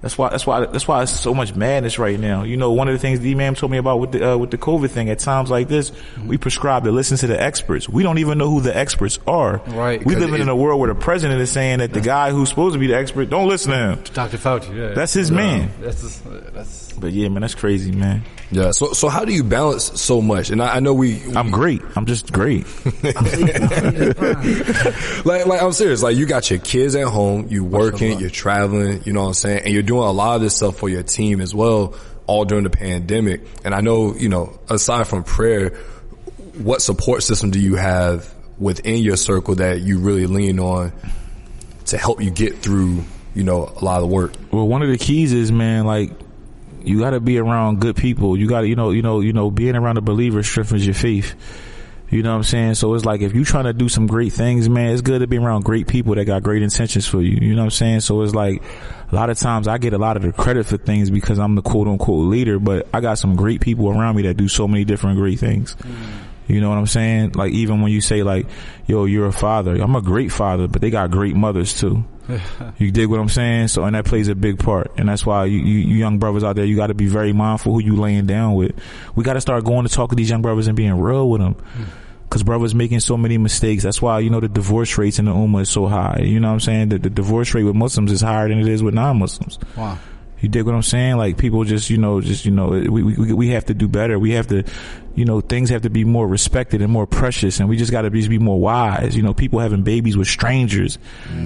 That's why it's so much madness right now. One of the things the imam told me about with the COVID thing, at times like this, we prescribe to listen to the experts. We don't even know who the experts are. Right. We living in a world where the president is saying that the guy who's supposed to be the expert, don't listen to him. Dr. Fauci, yeah. That's his man. That's. But yeah, man, that's crazy, man. Yeah. So how do you balance so much? And I know I'm great. I'm just great. like I'm serious. Like, you got your kids at home, you working, you're traveling, you know what I'm saying? And you're doing a lot of this stuff for your team as well, all during the pandemic. And I know, aside from prayer, what support system do you have within your circle that you really lean on to help you get through, a lot of the work? Well, one of the keys is, man, like, you got to be around good people. You got to, being around a believer strengthens your faith. You know what I'm saying? So it's like, if you trying to do some great things, man, it's good to be around great people that got great intentions for you. You know what I'm saying? So it's like, a lot of times I get a lot of the credit for things because I'm the quote unquote leader, but I got some great people around me that do so many different great things. You know what I'm saying? Like, even when you say like, yo, you're a father, I'm a great father, but they got great mothers too. You dig what I'm saying? So, and that plays a big part. And that's why you young brothers out there, you got to be very mindful who you laying down with. We got to start going to talk to these young brothers and being real with them. Cause brothers making so many mistakes. That's why, the divorce rates in the Ummah is so high. You know what I'm saying? The divorce rate with Muslims is higher than it is with non-Muslims. Wow. You dig what I'm saying? Like, people we have to do better. We have to, things have to be more respected and more precious, and we just got to be more wise. People having babies with strangers,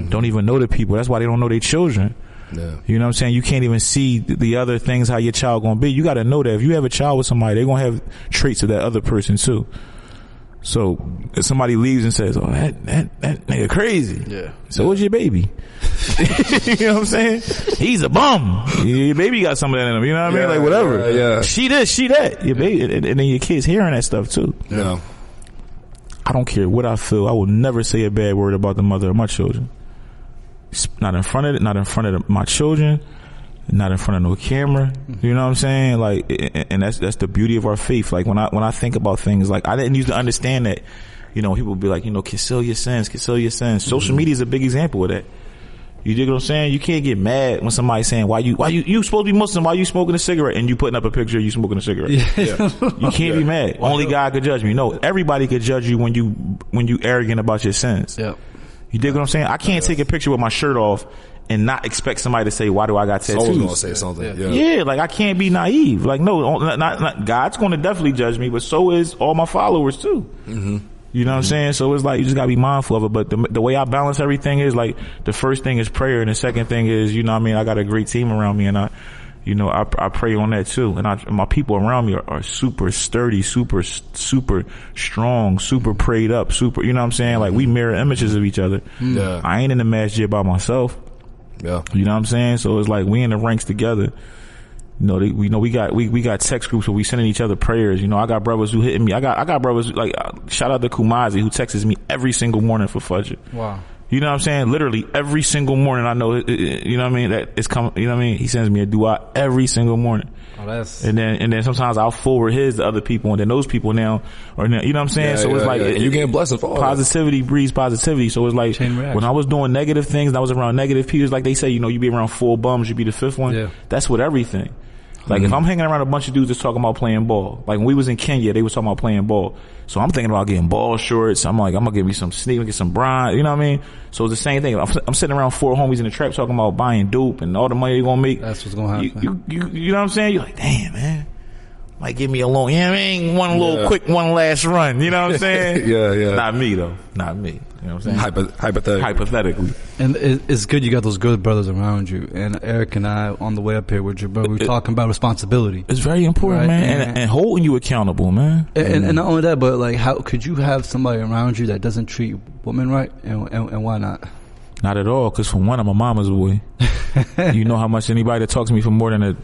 don't even know the people. That's why they don't know their children. Yeah. You know what I'm saying? You can't even see the other things, how your child gonna be. You got to know that if you have a child with somebody, they're gonna have traits of that other person too. So if somebody leaves and says, "Oh, that nigga crazy," yeah. So what's your baby? You know what I'm saying? He's a bum. Your baby got some of that in him. You know what I mean? Like, whatever. Yeah. She this, she that. Your baby, and then your kids hearing that stuff too. Yeah. I don't care what I feel. I will never say a bad word about the mother of my children. Not in front of my children. Not in front of no camera. You know what I'm saying? Like, and that's the beauty of our faith. Like, when I think about things, like, I didn't used to understand that, people be like, conceal your sins. Social media is a big example of that. You dig what I'm saying? You can't get mad when somebody's saying, why you supposed to be Muslim, why you smoking a cigarette, and you putting up a picture of you smoking a cigarette. Yeah. You can't be mad. Only God could judge me. No, everybody could judge you when you arrogant about your sins. Yeah. You dig what I'm saying? I can't take a picture with my shirt off and not expect somebody to say, why do I got tattoos? Someone's gonna say something. Yeah, like, I can't be naive. Like, no, not God's gonna definitely judge me, but so is all my followers too. Mm-hmm. You know what I'm saying? So it's like, you just gotta be mindful of it. But the way I balance everything is, like, the first thing is prayer, and the second thing is, I got a great team around me, and You know, I pray on that too. And my people around me are super sturdy, super strong, super prayed up, super, you know what I'm saying? Like, we mirror images of each other. Yeah. I ain't in the masjid by myself. Yeah. You know what I'm saying? So it's like we in the ranks together. You know, we got text groups where we sending each other prayers. You know, I got brothers who hitting me. I got brothers like, shout out to Kumazi, who texts me every single morning for Fajr. Wow. You know what I'm saying? Literally every single morning. I know, you know what I mean? That it's coming, you know what I mean? He sends me a dua every single morning. Oh, that's... And then sometimes I'll forward his to other people, and then those people now, you know what I'm saying? So it's like, you getting blessings for all positivity breeds positivity. So it's like, when I was doing negative things and I was around negative people, it's like they say, you know, you be around 4 bums, you be the 5th one. Yeah. That's with everything. Like, if I'm hanging around a bunch of dudes that's talking about playing ball, like when we was in Kenya, they was talking about playing ball. So I'm thinking about getting ball shorts. I'm like, I'm gonna get me some sneakers, get some bronze, you know what I mean? So it's the same thing. I'm sitting around 4 homies in the trap talking about buying dope and all the money they're gonna make. That's what's gonna happen. You know what I'm saying? You're like, damn, man. Might give me a long, you know what I mean? One last run. You know what I'm saying? Yeah. Not me though. Not me. You know what I'm saying? Hypothetically. And it's good you got those good brothers around you. And Eric and I, on the way up here with your brother, we were talking about responsibility. It's very important, right? Man. And holding you accountable, man. And not only that, but like, how could you have somebody around you that doesn't treat women right? And why not? Not at all. Because for one, I'm a mama's boy. You know how much anybody that talks to me for more than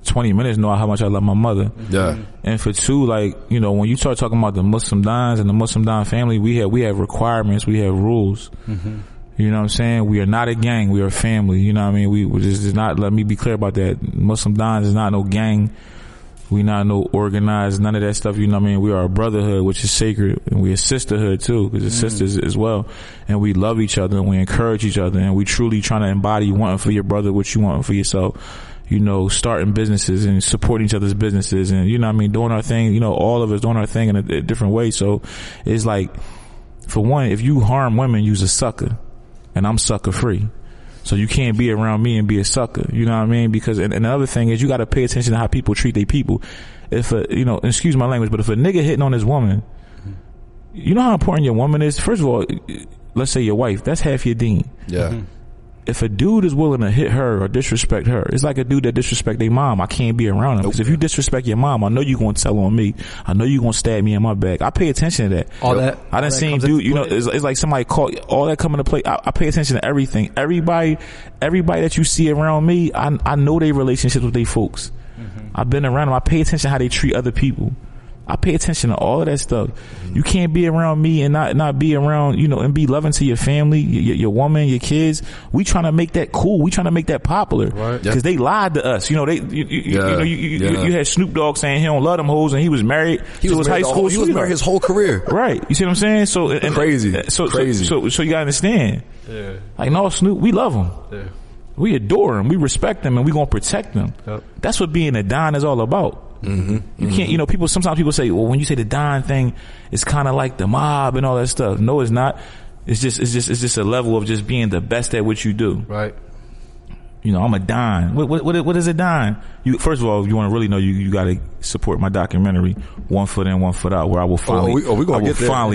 20 minutes know how much I love my mother. Yeah. And for 2, like, you know, when you start talking about the Muslim Dons and the Muslim Don family, we have requirements, we have rules. Mm-hmm. You know what I'm saying? We are not a gang, we are a family. You know what I mean? We just not, let me be clear about that. Muslim Dons is not no gang. We not no organized, none of that stuff. You know what I mean? We are a brotherhood, which is sacred, and we a sisterhood too, because it's sisters as well. And we love each other, and we encourage each other, and we truly trying to embody wanting for your brother what you want for yourself. You know, starting businesses and supporting each other's businesses, and you know what I mean, doing our thing, you know, all of us doing our thing in a different way. So it's like, for one, if you harm women, you's a sucker, and I'm sucker free. So you can't be around me and be a sucker. You know what I mean? Because, and the other thing is, you got to pay attention to how people treat their people. If you know, excuse my language, but if a nigga hitting on his woman, you know how important your woman is? First of all, let's say your wife, that's half your deen. Yeah. Mm-hmm. If a dude is willing to hit her or disrespect her, it's like a dude that disrespect their mom. I can't be around him. Because if you disrespect your mom, I know you're going to tell on me. I know you're going to stab me in my back. I pay attention to that. I done seen dude, you know, it's like somebody called, all that come into play. I pay attention to everything. Everybody that you see around me, I know their relationships with their folks. Mm-hmm. I've been around them. I pay attention to how they treat other people. I pay attention to all of that stuff. You can't be around me and not be around, you know, and be loving to your family, your woman, your kids. We trying to make that cool. We trying to make that popular. Right. Because they lied to us. You know, you had Snoop Dogg saying he don't love them hoes and he was married to his high school. He was married his whole career. Right. You see what I'm saying? So crazy. So you gotta understand. Yeah. Like, no, Snoop, we love him. Yeah. We adore him. We respect him, and we gonna protect him. Yep. That's what being a Don is all about. Mm-hmm. You can't, you know, sometimes people say, well, when you say the Don thing, it's kind of like the mob and all that stuff. No, it's not. It's just a level of just being the best at what you do. Right. You know, I'm a Don. What is a Don? First of all, if you want to really know, you got to support my documentary, 1 Foot In, 1 Foot Out, where I will finally,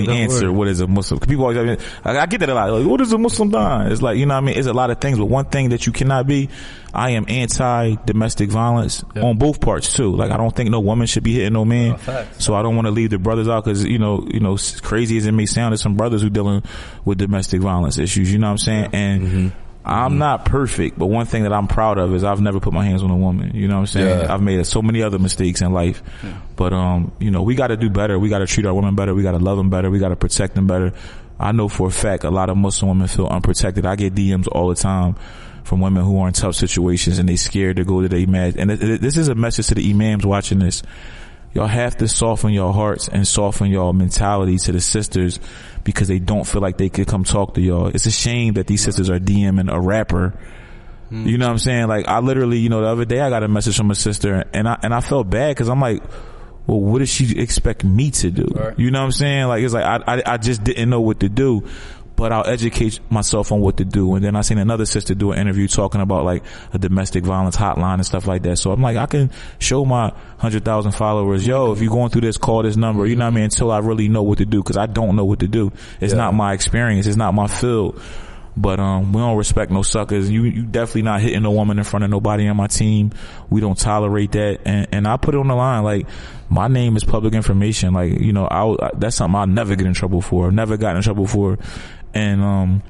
answer what is a Muslim. People always, I get that a lot. Like, what is a Muslim Don? It's like, you know what I mean? It's a lot of things, but one thing that you cannot be, I am anti-domestic violence on both parts too. Like, I don't think no woman should be hitting no man. So I don't want to leave the brothers out because, you know, crazy as it may sound, there's some brothers who dealing with domestic violence issues. You know what I'm saying? And I'm not perfect, but one thing that I'm proud of is I've never put my hands on a woman. You know what I'm saying? Yeah. I've made so many other mistakes in life. Yeah. But, you know, we got to do better. We got to treat our women better. We got to love them better. We got to protect them better. I know for a fact a lot of Muslim women feel unprotected. I get DMs all the time from women who are in tough situations and they scared to go to their imams. And this is a message to the imams watching this. Y'all have to soften your hearts and soften your mentality to the sisters because they don't feel like they could come talk to y'all. It's a shame that these sisters are DMing a rapper. You know what I'm saying? Like, I literally, you know, the other day I got a message from a sister and I felt bad because I'm like, well, what does she expect me to do? Right. You know what I'm saying? Like, it's like, I just didn't know what to do. But I'll educate myself on what to do. And then I seen another sister do an interview talking about like a domestic violence hotline and stuff like that. So I'm like, I can show my 100,000 followers, yo, if you're going through this, call this number. You know what I mean? Until I really know what to do, because I don't know what to do. It's not my experience. It's not my field. But we don't respect no suckers. You definitely not hitting no woman in front of nobody on my team. We don't tolerate that. And I put it on the line, like, my name is public information. Like, you know, that's something I'll never get in trouble for. Never got in trouble for. And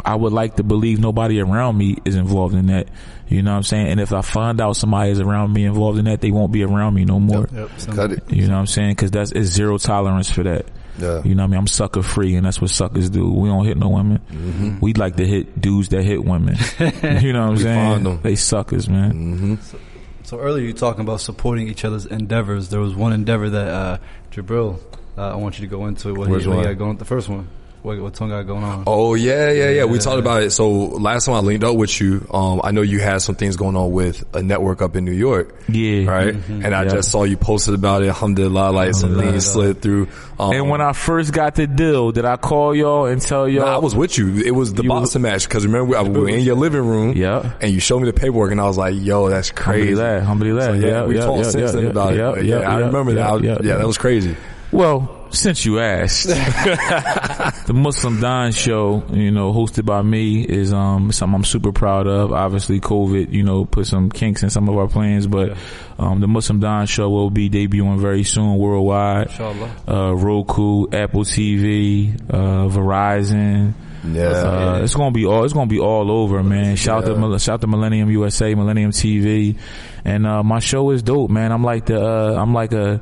I would like to believe nobody around me is involved in that. You know what I'm saying? And if I find out somebody is around me involved in that, they won't be around me no more. Yep. Cut it. You know what I'm saying? Cause it's zero tolerance for that. Yeah. You know what I mean? I'm sucker free, and that's what suckers do. We don't hit no women. Mm-hmm. We like to hit dudes that hit women. You know what I'm saying? They suckers, man. Mm-hmm. So earlier you talking about supporting each other's endeavors. There was one endeavor that Jabril, I want you to go into. What he got going? The first one. What song got going on? Oh yeah. We talked about it. So last time I linked up with you, I know you had some things going on with a network up in New York. Yeah. Right? Mm-hmm. And I just saw you posted about it. Alhamdulillah, like some things slid through. And when I first got the deal, did I call y'all and tell y'all? Nah, I was with you. It was the boxing match. Cause remember, we were in your living room. Yeah. And you showed me the paperwork and I was like, yo, that's crazy. Alhamdulillah. So, we talked since then about it. Yeah, I remember that. Yeah, that was crazy. Well, since you asked, the Muslim Don show, you know, hosted by me is something I'm super proud of. Obviously, COVID, you know, put some kinks in some of our plans, but the Muslim Don show will be debuting very soon worldwide. Inshallah. Roku, Apple TV, Verizon. Yeah. It's gonna be all over, man. Shout to Millennium USA, Millennium TV, and my show is dope, man. I'm like a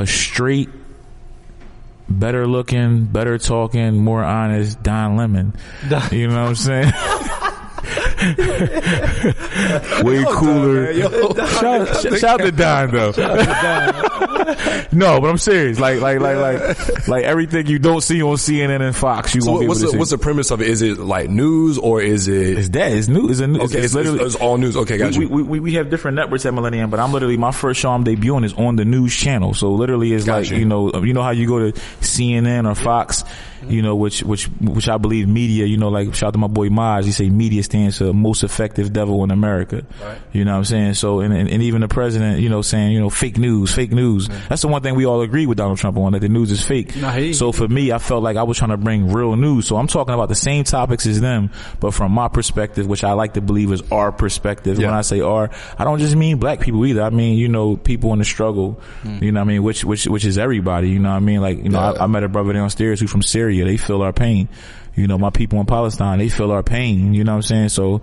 straight, better looking, better talking, more honest Don Lemon. You know what I'm saying? Way cooler. Shout to Don though. No, but I'm serious. Like everything you don't see on CNN and Fox, you won't be able to see. What's the premise of it? Is it like news or is it? It's news. Okay, it's literally it's all news. Okay, got you. We have different networks at Millennium, but I'm literally, my first show I'm debuting is on the news channel. So literally it's like, you know how you go to CNN or Fox, you know, which I believe media, you know, like shout out to my boy Maj, he say media stands for most effective devil in America. Right. You know what I'm saying? So, and even the president, you know, saying, you know, fake news. That's the one thing we all agree with Donald Trump on, that the news is fake. So for me, I felt like I was trying to bring real news. So I'm talking about the same topics as them, but from my perspective, which I like to believe is our perspective. Yeah. When I say our, I don't just mean black people either. I mean, you know, people in the struggle, you know what I mean? Which is everybody, you know what I mean? Like, you know, I met a brother downstairs who's from Syria. They feel our pain. You know, my people in Palestine, they feel our pain. You know what I'm saying? So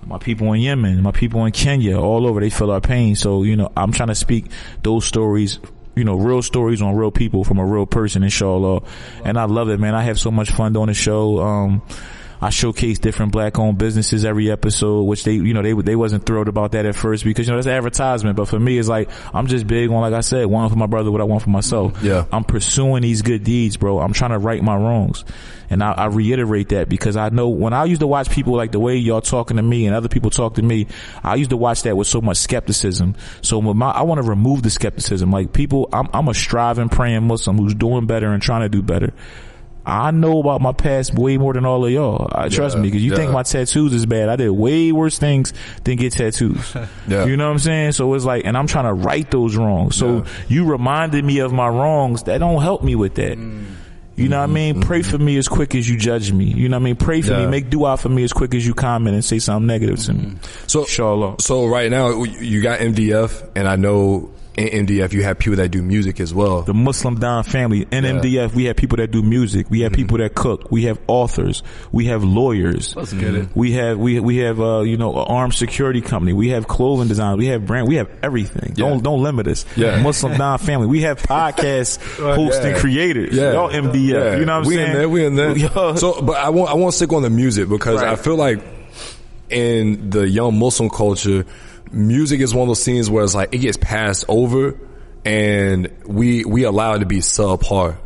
my people in Yemen, my people in Kenya, all over, they feel our pain. So, you know, I'm trying to speak those stories, you know, real stories on real people from a real person, inshallah. And I love it, man. I have so much fun doing the show. I showcase different black owned businesses every episode, which they wasn't thrilled about that at first because, you know, that's advertisement. But for me, it's like, I'm just big on, like I said, one for my brother, what I want for myself. Yeah. I'm pursuing these good deeds, bro. I'm trying to right my wrongs. And I reiterate that because I know when I used to watch people like the way y'all talking to me and other people talk to me, I used to watch that with so much skepticism. So I want to remove the skepticism. Like people, I'm a striving, praying Muslim who's doing better and trying to do better. I know about my past way more than all of y'all. Trust me, because you think my tattoos is bad. I did way worse things than get tattoos. You know what I'm saying? So it's like, and I'm trying to right those wrongs. So you reminded me of my wrongs. That don't help me with that. You know what I mean? Pray for me as quick as you judge me. You know what I mean? Pray for me. Make dua for me as quick as you comment and say something negative to me. So, inshallah. So right now you got MDF, and I know in MDF you have people that do music as well. The Muslim Don family. In MDF we have people that do music. We have people that cook. We have authors. We have lawyers. Let's get it. We have you know, an armed security company. We have clothing design. We have brand. We have everything. Don't limit us. Muslim Don family. We have podcast hosts and creators. Y'all MDF. You know what I'm saying? We in there. So, but I want to stick on the music because I feel like in the young Muslim culture, music is one of those things where it's like it gets passed over and we allow it to be subpar,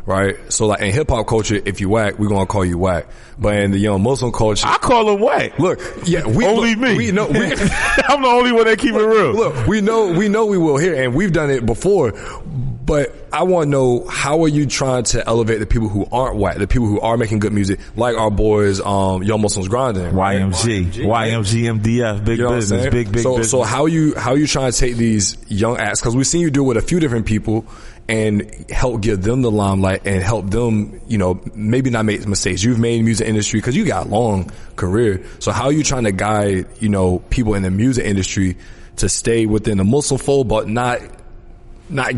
right? So like in hip hop culture, if you whack, we're gonna call you whack. But in the young Muslim culture, I call them whack. Look, only me. We know I'm the only one that keep it real. Look, we know we will hear, and we've done it before. But I want to know, how are you trying to elevate the people who aren't white, the people who are making good music, like our boys, Young Muslims Grinding, YMG, MDF, big business, big business. So how you trying to take these young acts? Because we've seen you do it with a few different people and help give them the limelight and help them, maybe not make mistakes you've made in the music industry, because you got a long career. So how are you trying to guide, people in the music industry to stay within the Muslim fold, but not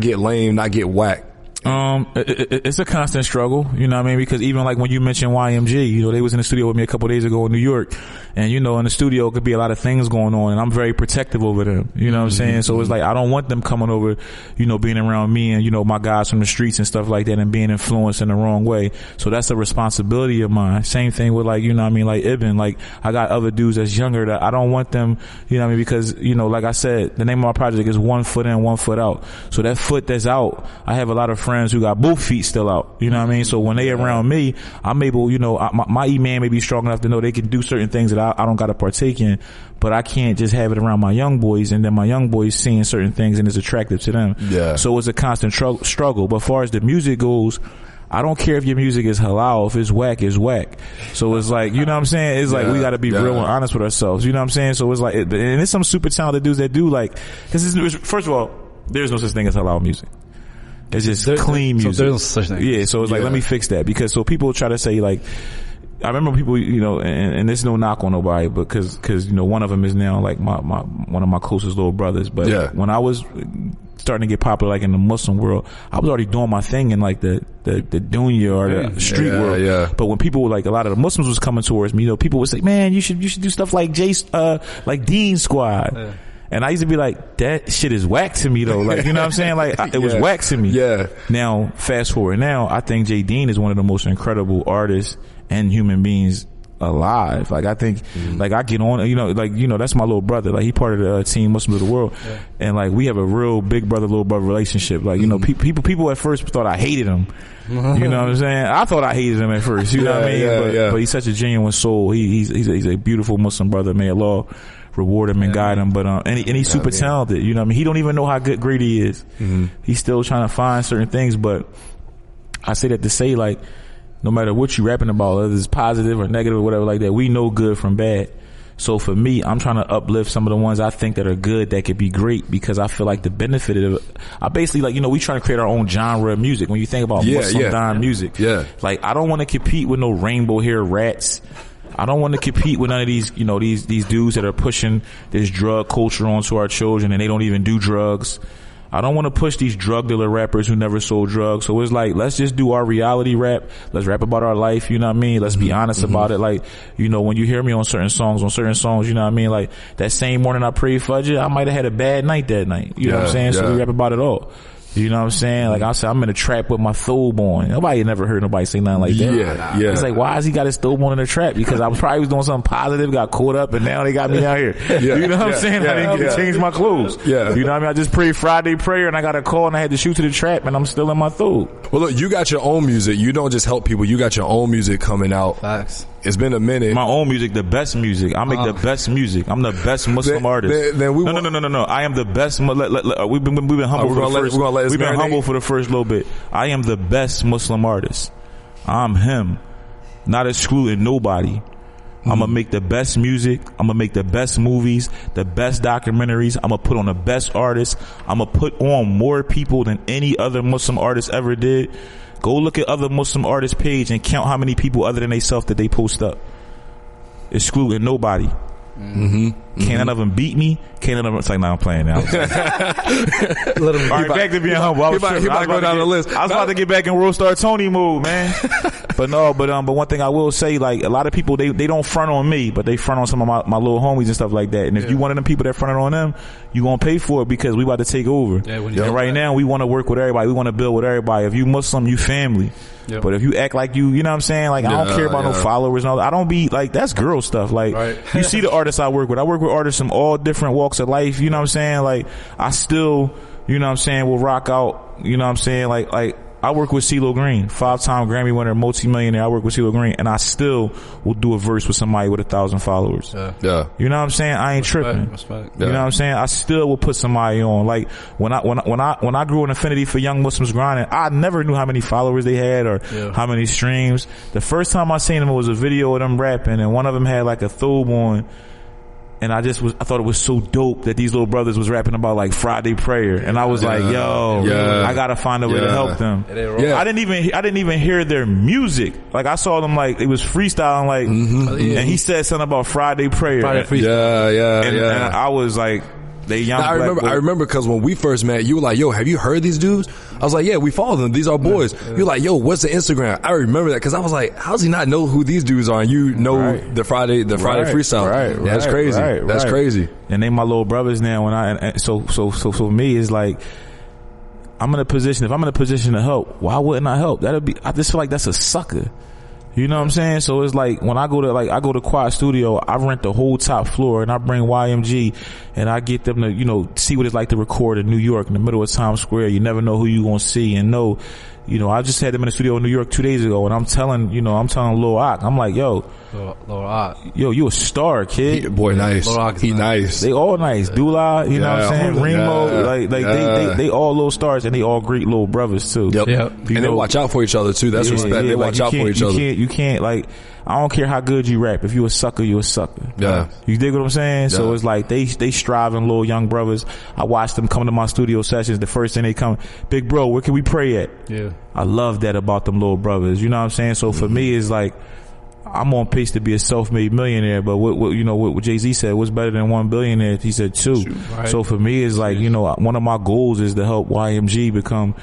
get lame, not get whacked? It's a constant struggle, you know what I mean? Because even like when you mentioned YMG, they was in the studio with me a couple of days ago in New York, and in the studio could be a lot of things going on, and I'm very protective over them, you know what I'm saying? So it's like, I don't want them coming over, being around me and, my guys from the streets and stuff like that and being influenced in the wrong way. So that's a responsibility of mine. Same thing with like, like Ibn, like I got other dudes that's younger that I don't want them, because, like I said, the name of my project is 1 foot in, 1 foot out. So that foot that's out, I have a lot of friends who got both feet still out, you know what I mean? So when they around me, I'm able, my E-man may be strong enough to know they can do certain things that I don't got to partake in, but I can't just have it around my young boys, and then my young boys seeing certain things and it's attractive to them. Yeah. So it's a constant struggle. But as far as the music goes, I don't care if your music is halal. If it's whack, it's whack. So it's like, you know what I'm saying? It's like, we got to be real and honest with ourselves. You know what I'm saying? So it's like, and there's some super talented dudes that do like, because first of all, there's no such thing as halal music. It's just clean music. So there's no such thing. Yeah, so it's like, let me fix that, because so people try to say like, I remember people, and there's no knock on nobody, but cause one of them is now like one of my closest little brothers. But when I was starting to get popular, like in the Muslim world, I was already doing my thing in like the dunya or the street world. Yeah. But when people were like, a lot of the Muslims was coming towards me, people would say, man, you should do stuff like like Dean Squad. Yeah. And I used to be like, that shit is whack to me though. Like, you know what I'm saying? Like, it was whack to me. Yeah. Now, fast forward now, I think J. Dean is one of the most incredible artists and human beings alive. Like, I think, like, I get on, that's my little brother. Like, he part of the team Muslim of the World. Yeah. And like, we have a real big brother, little brother relationship. Like, people at first thought I hated him. You know what I'm saying? I thought I hated him at first. You know what I mean? But he's such a genuine soul. He's a beautiful Muslim brother. May Allah reward him and guide him, but and he's super talented. You know what I mean? He don't even know how great he is. He's still trying to find certain things. But I say that to say, like, no matter what you rapping about, whether it's positive or negative or whatever like that, we know good from bad. So for me, I'm trying to uplift some of the ones I think that are good, that could be great, because I feel like the benefit of it, I basically, like, we trying to create our own genre of music. When you think about Muslim dime music, like, I don't want to compete with no rainbow hair rats. I don't want to compete with none of these, these dudes that are pushing this drug culture onto our children and they don't even do drugs. I don't want to push these drug dealer rappers who never sold drugs. So it's like, let's just do our reality rap. Let's rap about our life. You know what I mean? Let's be honest about it. Like, when you hear me on certain songs, you know what I mean? Like, that same morning I prayed Fajr, I might have had a bad night that night. You know what I'm saying? So we rap about it all. You know what I'm saying? Like I said, I'm in a trap with my thobe on. Nobody never heard nobody say nothing like that. Yeah. It's like, why has he got his thobe on in a trap? Because I probably was doing something positive, got caught up, and now they got me out here. You know what I'm saying? I didn't get to change my clothes. You know what I mean? I just prayed Friday prayer and I got a call and I had to shoot to the trap and I'm still in my thobe. Well, look, you got your own music. You don't just help people. You got your own music coming out. Facts. It's been a minute. My own music, the best music. I make the best music. I'm the best Muslim artist. No. I am the best. We've been humble for the first. We've been humble for the first little bit. I am the best Muslim artist. I'm him, not excluding nobody. I'm gonna make the best music. I'm gonna make the best movies, the best documentaries. I'm gonna put on the best artists. I'm gonna put on more people than any other Muslim artist ever did. Go look at other Muslim artists' page and count how many people other than they self that they post up. Excluding nobody. Can't none of them beat me? Can't none of them... It's like, nah, I'm playing now. All right, back to being humble. I was about to go down the list. I was about to get back in World Star Tony mode, man. But one thing I will say, like, a lot of people, they don't front on me, but they front on some of my little homies and stuff like that. And if you one of them people that fronted on them, you gonna pay for it because we about to take over. And right now, we want to work with everybody. We want to build with everybody. If you Muslim, you family. But if you act like you know what I'm saying? Like, I don't care about no followers and all that. I don't be like, that's girl stuff. Like, you see the artists I work with. I work with artists from all different walks of life. You know what I'm saying? Like, I still, you know what I'm saying, will rock out. You know what I'm saying? Like, I work with CeeLo Green, 5-time Grammy winner, multi-millionaire. I work with CeeLo Green, and I still will do a verse with somebody with 1,000 followers. Yeah. You know what I'm saying? I ain't tripping. Respect. You know what I'm saying? I still will put somebody on. Like when I grew an affinity for young Muslims grinding, I never knew how many followers they had or how many streams. The first time I seen them, it was a video of them rapping, and one of them had like a thobe on. And I thought it was so dope that these little brothers was rapping about like Friday prayer. And I was like, yo, I gotta find a way to help them. Yeah. I didn't even hear their music. Like I saw them like, it was freestyling like, and he said something about Friday prayer. And I was like, they young. I remember because when we first met, you were like, yo, have you heard these dudes? I was like, yeah, we follow them. These are boys. You're like, yo, what's the Instagram? I remember that because I was like, how does he not know who these dudes are? And you know the Friday freestyle. That's crazy. That's crazy. And they my little brothers now. So for me, it's like, I'm in a position. If I'm in a position to help, why wouldn't I help? I just feel like that's a sucker. You know what I'm saying? So it's like when I go to Quad Studio, I rent the whole top floor and I bring YMG and I get them to, see what it's like to record in New York in the middle of Times Square. You never know who you gonna see and know. I just had them in the studio in New York 2 days ago, and I'm telling Lil Ock, I'm like, yo, Lil Ock, yo, you a star, kid. Nice. He nice. They all nice. Dula, you know what I'm saying? Remo, they all little stars, and they all great little brothers too. Yep. And they watch out for each other too. That's respect. They watch out for each other. You can't like. I don't care how good you rap. If you a sucker, you a sucker. Yeah. You dig what I'm saying? Yeah. So it's like they striving little young brothers. I watch them come to my studio sessions. The first thing they come, big bro, where can we pray at? Yeah. I love that about them little brothers. You know what I'm saying? So for me, it's like, I'm on pace to be a self-made millionaire, but what Jay-Z said, what's better than 1 billionaire? He said 2. Right. So for me, it's like, one of my goals is to help YMG become,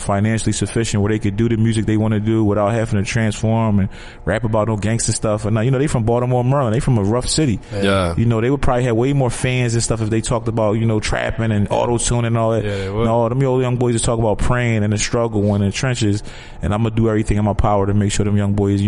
financially sufficient where they could do the music they want to do without having to transform and rap about no gangster stuff. And they from Baltimore, Maryland. They from a rough city. Yeah. They would probably have way more fans and stuff if they talked about, trapping and auto-tuning and all that. Yeah, they would. No, them young boys just talk about praying and the struggle and the trenches. And I'm going to do everything in my power to make sure them young boys,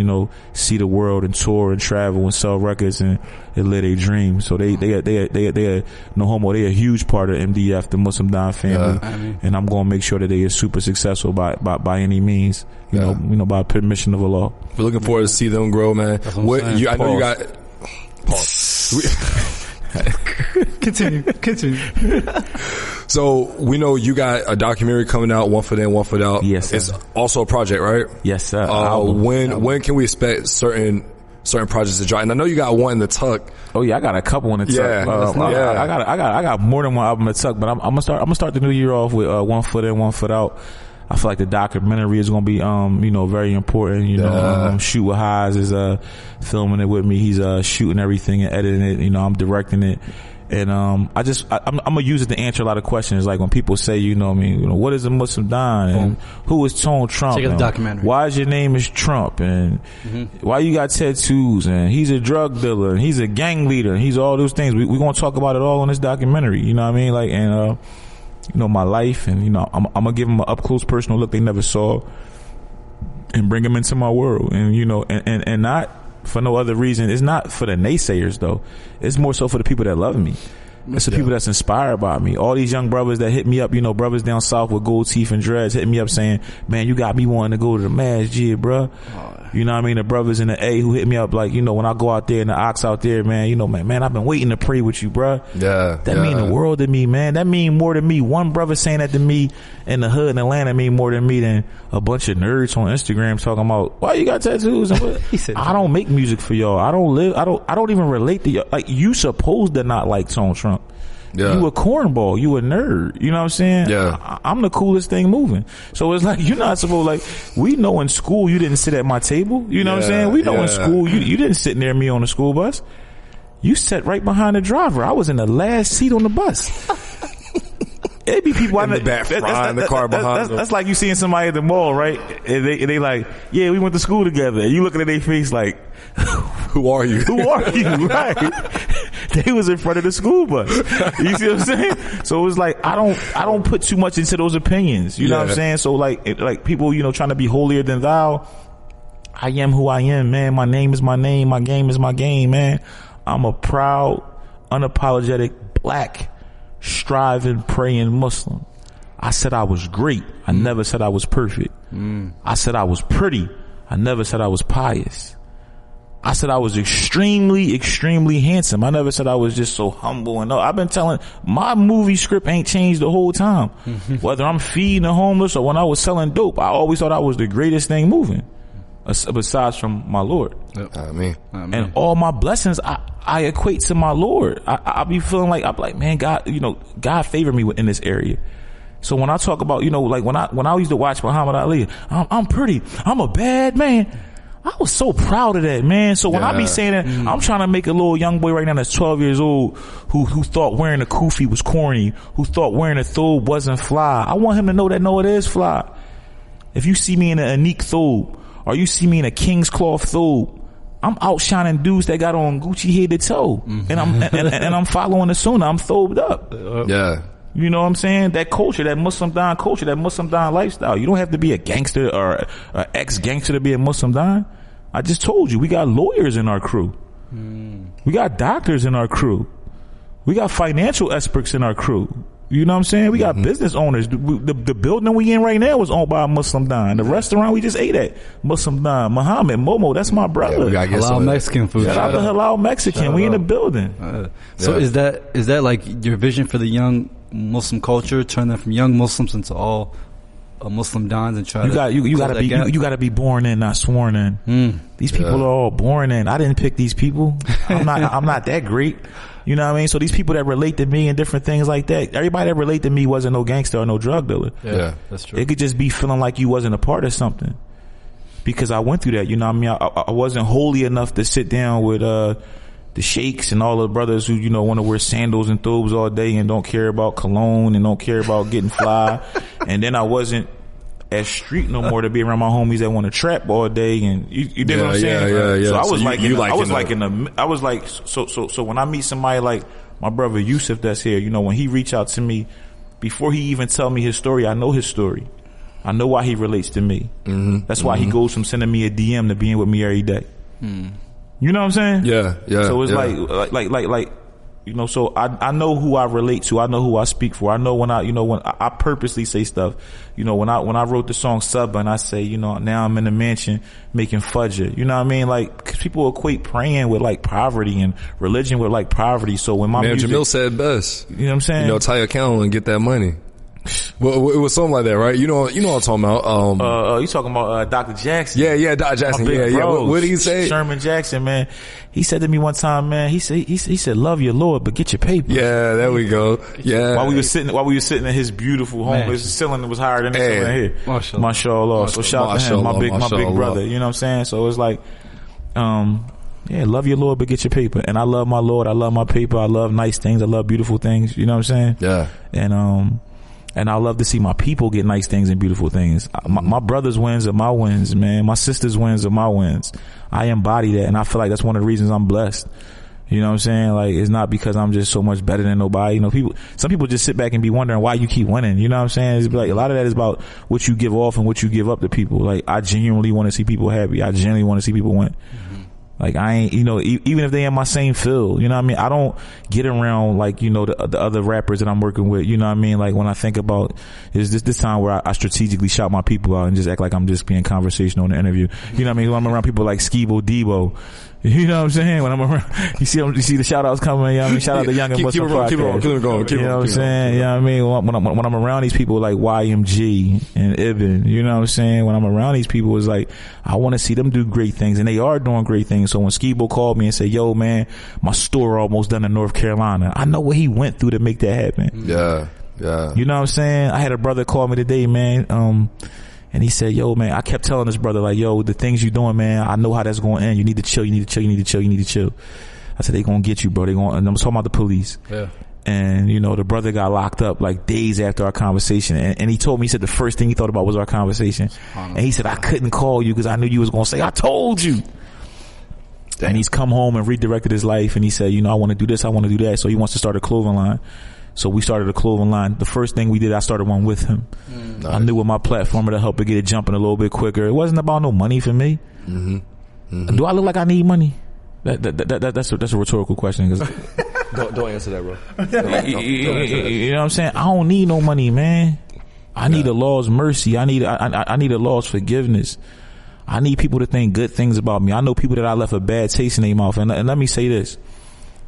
see the world and tour and travel and sell records and live their dreams. So they are no homo. They a huge part of MDF, the Muslim Don family. Yeah. And I'm going to make sure that they are super successful by any means, by permission of Allah. We're looking forward to see them grow, man. I know you got pause. Continue. So we know you got a documentary coming out, One Foot In, One Foot Out. Yes, sir. It's also a project, right? Yes, sir. When can we expect certain projects to drop? And I know you got one in the tuck. Oh yeah, I got a couple in the tuck. I got more than one album in the tuck, but I'm gonna start the new year off with One Foot In, One Foot Out. I feel like the documentary is gonna be very important. Shoot with Highs is filming it with me. He's shooting everything and editing it. I'm directing it. And I'm gonna use it to answer a lot of questions, like when people say, what is a Muslim Don, and who is Tone Trump? Check out the documentary. Why is your name is Trump, and why you got tattoos, and he's a drug dealer, and he's a gang leader, and he's all those things. We're gonna talk about it all on this documentary. You know what I mean? Like, and my life, and I'm gonna give them an up close personal look they never saw, and bring them into my world, and and not for no other reason. It's not for the naysayers though. It's more so for the people that love me. It's the people that's inspired by me. All these young brothers that hit me up, brothers down south with gold teeth and dreads, hitting me up saying, man, you got me wanting to go to the masjid, bruh. You know what I mean? The brothers in the A who hit me up like, when I go out there and the ox out there, man, man, I've been waiting to pray with you, bruh. Yeah. That mean the world to me, man. That mean more to me. One brother saying that to me in the hood in Atlanta mean more to me than a bunch of nerds on Instagram talking about, why you got tattoos? He said, I don't make music for y'all. I don't even relate to y'all. Like, you supposed to not like Tone Trump. Yeah. You a cornball. You a nerd. You know what I'm saying? Yeah. I'm the coolest thing moving. So it's like, you're not supposed, like, we know in school you didn't sit at my table. You know what I'm saying? We know in school you didn't sit near me on the school bus. You sat right behind the driver. I was in the last seat on the bus. It be people in the back, frying the car behind them. That's like you seeing somebody at the mall, right? And they like, yeah, we went to school together. And you looking at their face like, who are you? Who are you? Right. They was in front of the school bus. You see what I'm saying? So it's like, I don't put too much into those opinions. You know what I'm saying? So like people, trying to be holier than thou. I am who I am, man. My name is my name. My game is my game, man. I'm a proud, unapologetic, black, striving, praying Muslim. I said I was great. I never said I was perfect. I said I was pretty. I never said I was pious. I said I was extremely, extremely handsome. I never said I was just so humble. And I've been telling, my movie script ain't changed the whole time. Whether I'm feeding the homeless or when I was selling dope, I always thought I was the greatest thing moving, besides from my Lord. And all my blessings, I equate to my Lord. I be feeling like, I'm like, man, God, God favored me in this area. So when I talk about, like when I used to watch Muhammad Ali, I'm pretty, I'm a bad man. I was so proud of that, man. So when I be saying that, I'm trying to make a little young boy right now that's 12 years old who thought wearing a kufi was corny, who thought wearing a thobe wasn't fly. I want him to know that, no, it is fly. If you see me in a unique thobe, or you see me in a king's cloth thobe, I'm outshining dudes that got on Gucci head to toe. And I'm following the sunnah. I'm thobed up. Yeah. You know what I'm saying? That culture, that Muslim Don culture, that Muslim Don lifestyle. You don't have to be a gangster or an ex-gangster to be a Muslim Don. I just told you, we got lawyers in our crew. We got doctors in our crew. We got financial experts in our crew. You know what I'm saying? We got business owners. The building we in right now was owned by a Muslim Don. The restaurant we just ate at, Muslim Don. Muhammad, Momo, that's my brother. Yeah, Halal Mexican food. Shout out to Halal Mexican. We in the building. So is that like your vision for the young Muslim culture, turn them from young Muslims into all Muslim Dons and try you gotta be born in, not sworn in. These people are all born in. I didn't pick these people. I'm not that great. You know what I mean? So these people that relate to me and different things like that, everybody that relate to me wasn't no gangster or no drug dealer. Yeah, that's true. It could just be feeling like you wasn't a part of something. Because I went through that, you know what I mean? I wasn't holy enough to sit down with the sheikhs and all the brothers who, want to wear sandals and thobes all day and don't care about cologne and don't care about getting fly. And then I wasn't as street no more to be around my homies that want to trap all day. And you dig what I'm saying? Yeah. So I was like, so when I meet somebody like my brother Yusuf that's here, when he reach out to me, before he even tell me his story, I know his story. I know why he relates to me. That's why he goes from sending me a DM to being with me every day. You know what I'm saying? Yeah. So it's like, so I know who I relate to. I know who I speak for. I know when I purposely say stuff, when I wrote the song Subba and I say, now I'm in the mansion making fudger. You know what I mean? Like, 'cause people equate praying with like poverty and religion with like poverty. So when my music, Jamil said best. You know what I'm saying? Tie your account and get that money. Well, it was something like that, right? You know what I'm talking about. You talking about Dr. Jackson? Yeah, Dr. Jackson. Yeah. What did he say? Sherman Jackson, man. He said to me one time, man. He said, love your Lord, but get your paper. Yeah, there we go. Yeah. While we were sitting in his beautiful home, his ceiling was higher than this one here. Mashallah. So shout out to him, my big brother. You know what I'm saying? So it's like, love your Lord, but get your paper. And I love my Lord. I love my paper. I love nice things. I love beautiful things. You know what I'm saying? Yeah. And I love to see my people get nice things and beautiful things. My brothers' wins are my wins, man. My sisters' wins are my wins. I embody that, and I feel like that's one of the reasons I'm blessed. You know what I'm saying? Like, it's not because I'm just so much better than nobody. Some people just sit back and be wondering why you keep winning. You know what I'm saying? It's like, a lot of that is about what you give off and what you give up to people. Like, I genuinely want to see people happy. I genuinely want to see people win. Like, I ain't, even if they in my same field, you know what I mean? I don't get around, like, the other rappers that I'm working with, you know what I mean? Like, when I think about, is this time where I strategically shout my people out and just act like I'm just being conversational in the interview. You know what I mean? When I'm around people like Skibo Debo, you know what I'm saying? When I'm around, you see the shout outs coming, you know what I mean? Shout out to Young and Muslim Podcast. Keep it going. You know what I'm saying? You know what I mean? When I'm around these people like YMG and Ibn, you know what I'm saying? When I'm around these people, it's like, I want to see them do great things, and they are doing great things. So when Skibo called me and said, yo, man, my store almost done in North Carolina, I know what he went through to make that happen. Yeah. You know what I'm saying? I had a brother call me today, man, and he said, yo, man, I kept telling this brother, like, yo, the things you doing, man, I know how that's going to end. You need to chill. I said, they going to get you, bro. And I'm talking about the police. Yeah. And, the brother got locked up like days after our conversation. And he told me, he said the first thing he thought about was our conversation. And he said, I couldn't call you because I knew you was going to say, I told you. Damn. And he's come home and redirected his life. And he said, I want to do this. I want to do that. So he wants to start a clothing line. So we started a clothing line. The first thing we did, I started one with him. Nice. I knew with my platform to help it get it jumping a little bit quicker. It wasn't about no money for me. Do I look like I need money? That's a rhetorical question. Don't answer that, bro. You know what I'm saying? I don't need no money, man. I need the Lord's mercy. I need the Lord's forgiveness. I need people to think good things about me. I know people that I left a bad taste in their mouth. And let me say this.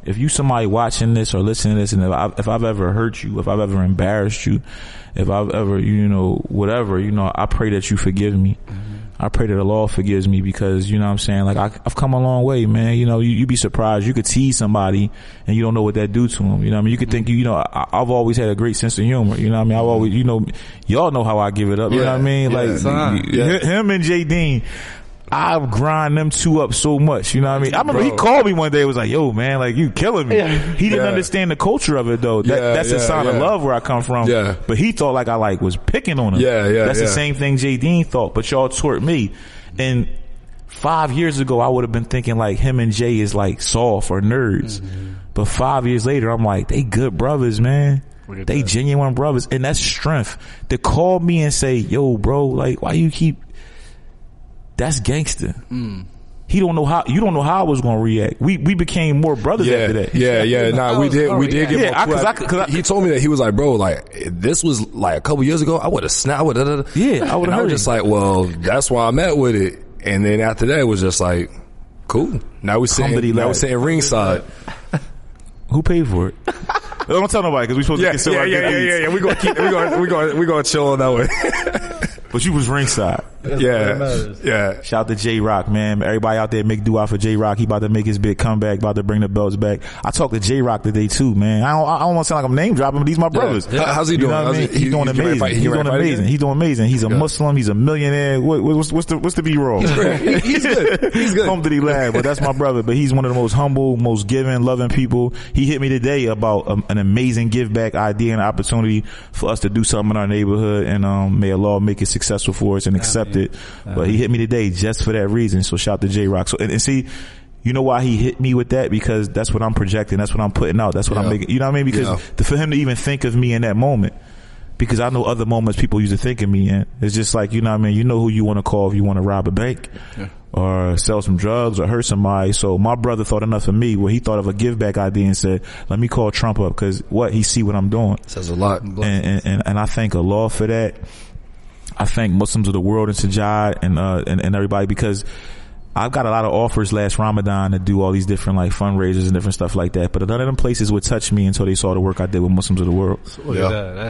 If you somebody watching this or listening to this, and if I've ever hurt you, if I've ever embarrassed you, if I've ever, whatever, I pray that you forgive me. I pray that the Lord forgives me, because, you know what I'm saying, like, I've come a long way, man. You be surprised. You could tease somebody and you don't know what that do to them. You know what I mean? You could think, I've always had a great sense of humor. You know what I mean? I've always, y'all know how I give it up. You know what I mean? Him and J. Dean, I've grind them two up so much. You know what I mean? I remember he called me one day. It was like, yo, man, like, you killing me. He didn't understand the culture of it, though. That's a sign of love where I come from. But he thought like I was picking on him. That's the same thing J. Dean thought, but y'all taught me. And 5 years ago, I would have been thinking like him and Jay is like soft or nerds. But 5 years later, I'm like, they good brothers, man. They genuine brothers. And that's strength. To call me and say, yo, bro, like, why you keep... That's gangster. You don't know how I was gonna react. We became more brothers after that. Nah, we did get more cool. He told me that he was like, bro, like, this was like a couple years ago, I would have snapped. I would have. I was just like, well, that's why I'm at with it. And then after that, it was just like, cool. Now we're sitting ringside. Who paid for it? Don't tell nobody, because we supposed to get silver. We're gonna chill on that way. But you was ringside. Shout out to J-Rock, man. Everybody out there make dua for J-Rock. He about to make his big comeback, about to bring the belts back. I talked to J-Rock today too, man. I don't want to sound like I'm name dropping, but these my brothers. How's he doing? He's doing amazing. He's doing amazing. He's a Muslim. He's a millionaire. What's the be wrong? He's great. He's good. Alhamdulillah, but that's my brother. But he's one of the most humble, most giving, loving people. He hit me today about an amazing give back idea and opportunity for us to do something in our neighborhood, and may Allah make it successful for us and accept it. But he hit me today just for that reason. So shout out to J-Rock. So and see, you know why he hit me with that? Because that's what I'm projecting. That's what I'm putting out. That's what I'm making. You know what I mean? Because for him to even think of me in that moment, because I know other moments people used to think of me in. It's just like, you know what I mean? You know who you want to call if you want to rob a bank or sell some drugs or hurt somebody. So my brother thought enough of me where he thought of a give back idea and said, let me call Trump up, because he see what I'm doing. Says a lot. And I thank Allah for that. I thank Muslims of the world and Sajjad and everybody, because I've got a lot of offers last Ramadan to do all these different like fundraisers and different stuff like that, but none of them places would touch me until they saw the work I did with Muslims of the world.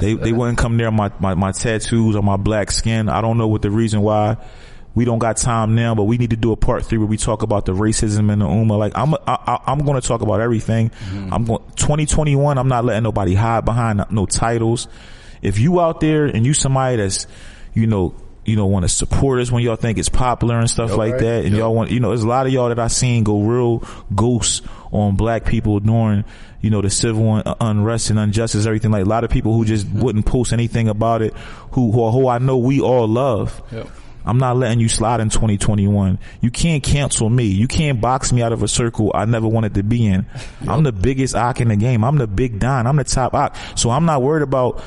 They wouldn't come near my tattoos or my black skin. I don't know what the reason why. We don't got time now, but we need to do a part 3 where we talk about the racism in the Ummah. Like I'm going to talk about everything. 2021. I'm not letting nobody hide behind no titles. If you out there and you somebody that's want to support us when y'all think it's popular and stuff like that, and y'all want, there's a lot of y'all that I seen go real ghosts on black people during, the civil unrest and injustice, everything. Like a lot of people who just wouldn't post anything about it, who I know we all love. I'm not letting you slide in 2021. You can't cancel me. You can't box me out of a circle I never wanted to be in. I'm the biggest ock in the game. I'm the big Don. I'm the top ock. So I'm not worried about,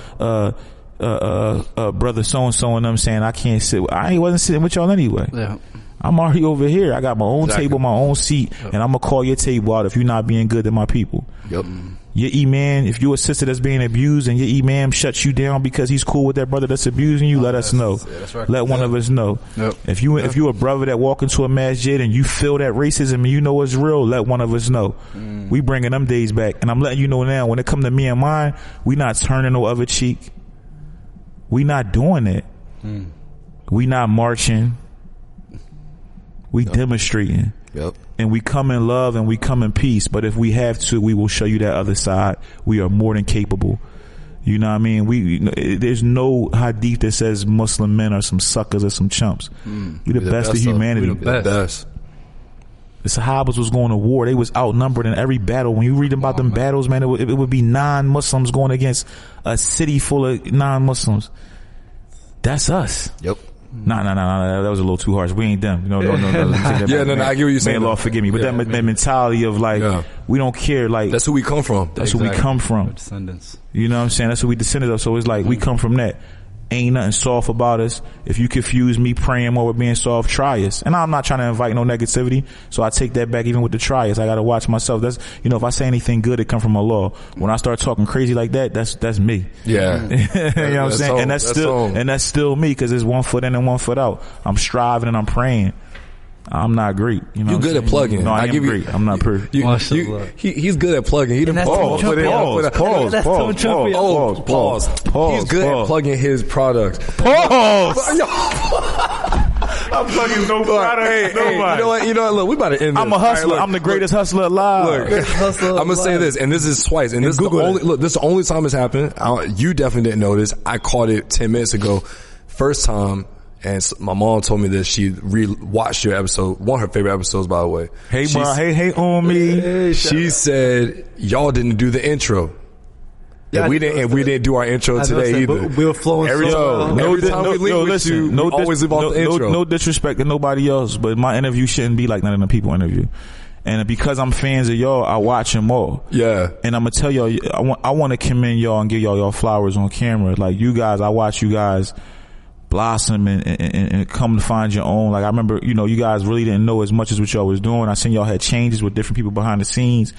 brother so-and-so and them saying I can't sit. I wasn't sitting with y'all anyway. I'm already over here. I got my own table, my own seat, and I'm gonna call your table out if you're not being good to my people. Your imam, if you're a sister that's being abused and your imam shuts you down because he's cool with that brother that's abusing you, let us know. Let one of us know. If you a brother that walk into a masjid and you feel that racism and you know it's real, let one of us know. We bringing them days back, and I'm letting you know now. When it come to me and mine, we not turning no other cheek. We not doing it. We not marching. We demonstrating. And we come in love and we come in peace. But if we have to, we will show you that other side. We are more than capable. You know what I mean? There's no hadith that says Muslim men are some suckers or some chumps. We the best of humanity. We the best. The Sahabas was going to war. They was outnumbered in every battle. When you read about them battles, man, it would be non-Muslims going against a city full of non-Muslims. That's us. Nah, that was a little too harsh. We ain't them. No. I get what you're saying. May Allah forgive me. But that mentality of like, we don't care. Like, that's who we come from. That's who we come from. Descendants. You know what I'm saying? That's who we descended of. So it's like, we come from that. Ain't nothing soft about us. If you confuse me praying more with being soft, try us. And I'm not trying to invite no negativity, so I take that back even with the try us. I gotta watch myself. That's, you know, if I say anything good, it come from Allah. When I start talking crazy like that, that's me. Yeah. You know what I'm saying? Home. And that's still me, because it's 1 foot in and 1 foot out. I'm striving and I'm praying. I'm not great. You know, you good at plugging. No, I am great. I'm not perfect. He's good at plugging. He didn't pause. He's good at plugging his product. Pause. I'm plugging no product. You know what? Look, we about to end this. I'm a hustler. Right, I'm the greatest hustler alive. I'm gonna say this, and this is twice, and this is the only time it's happened. You definitely didn't know this. I caught it 10 minutes ago. First time. And my mom told me this. She re-watched your episode, one of her favorite episodes, by the way. Hey, on me. She said y'all didn't do the intro. Yeah, and we didn't do our intro today either. We were flowing every time we leave with you, we always leave off the intro. No disrespect to nobody else, but my interview shouldn't be like none of the people interview. And because I'm fans of y'all, I watch them all. Yeah. And I'm gonna tell y'all, I want to commend y'all and give y'all flowers on camera. Like, you guys, I watch you guys blossom and come to find your own. Like, I remember, you know, you guys really didn't know as much as what y'all was doing. I seen y'all had changes with different people behind the scenes.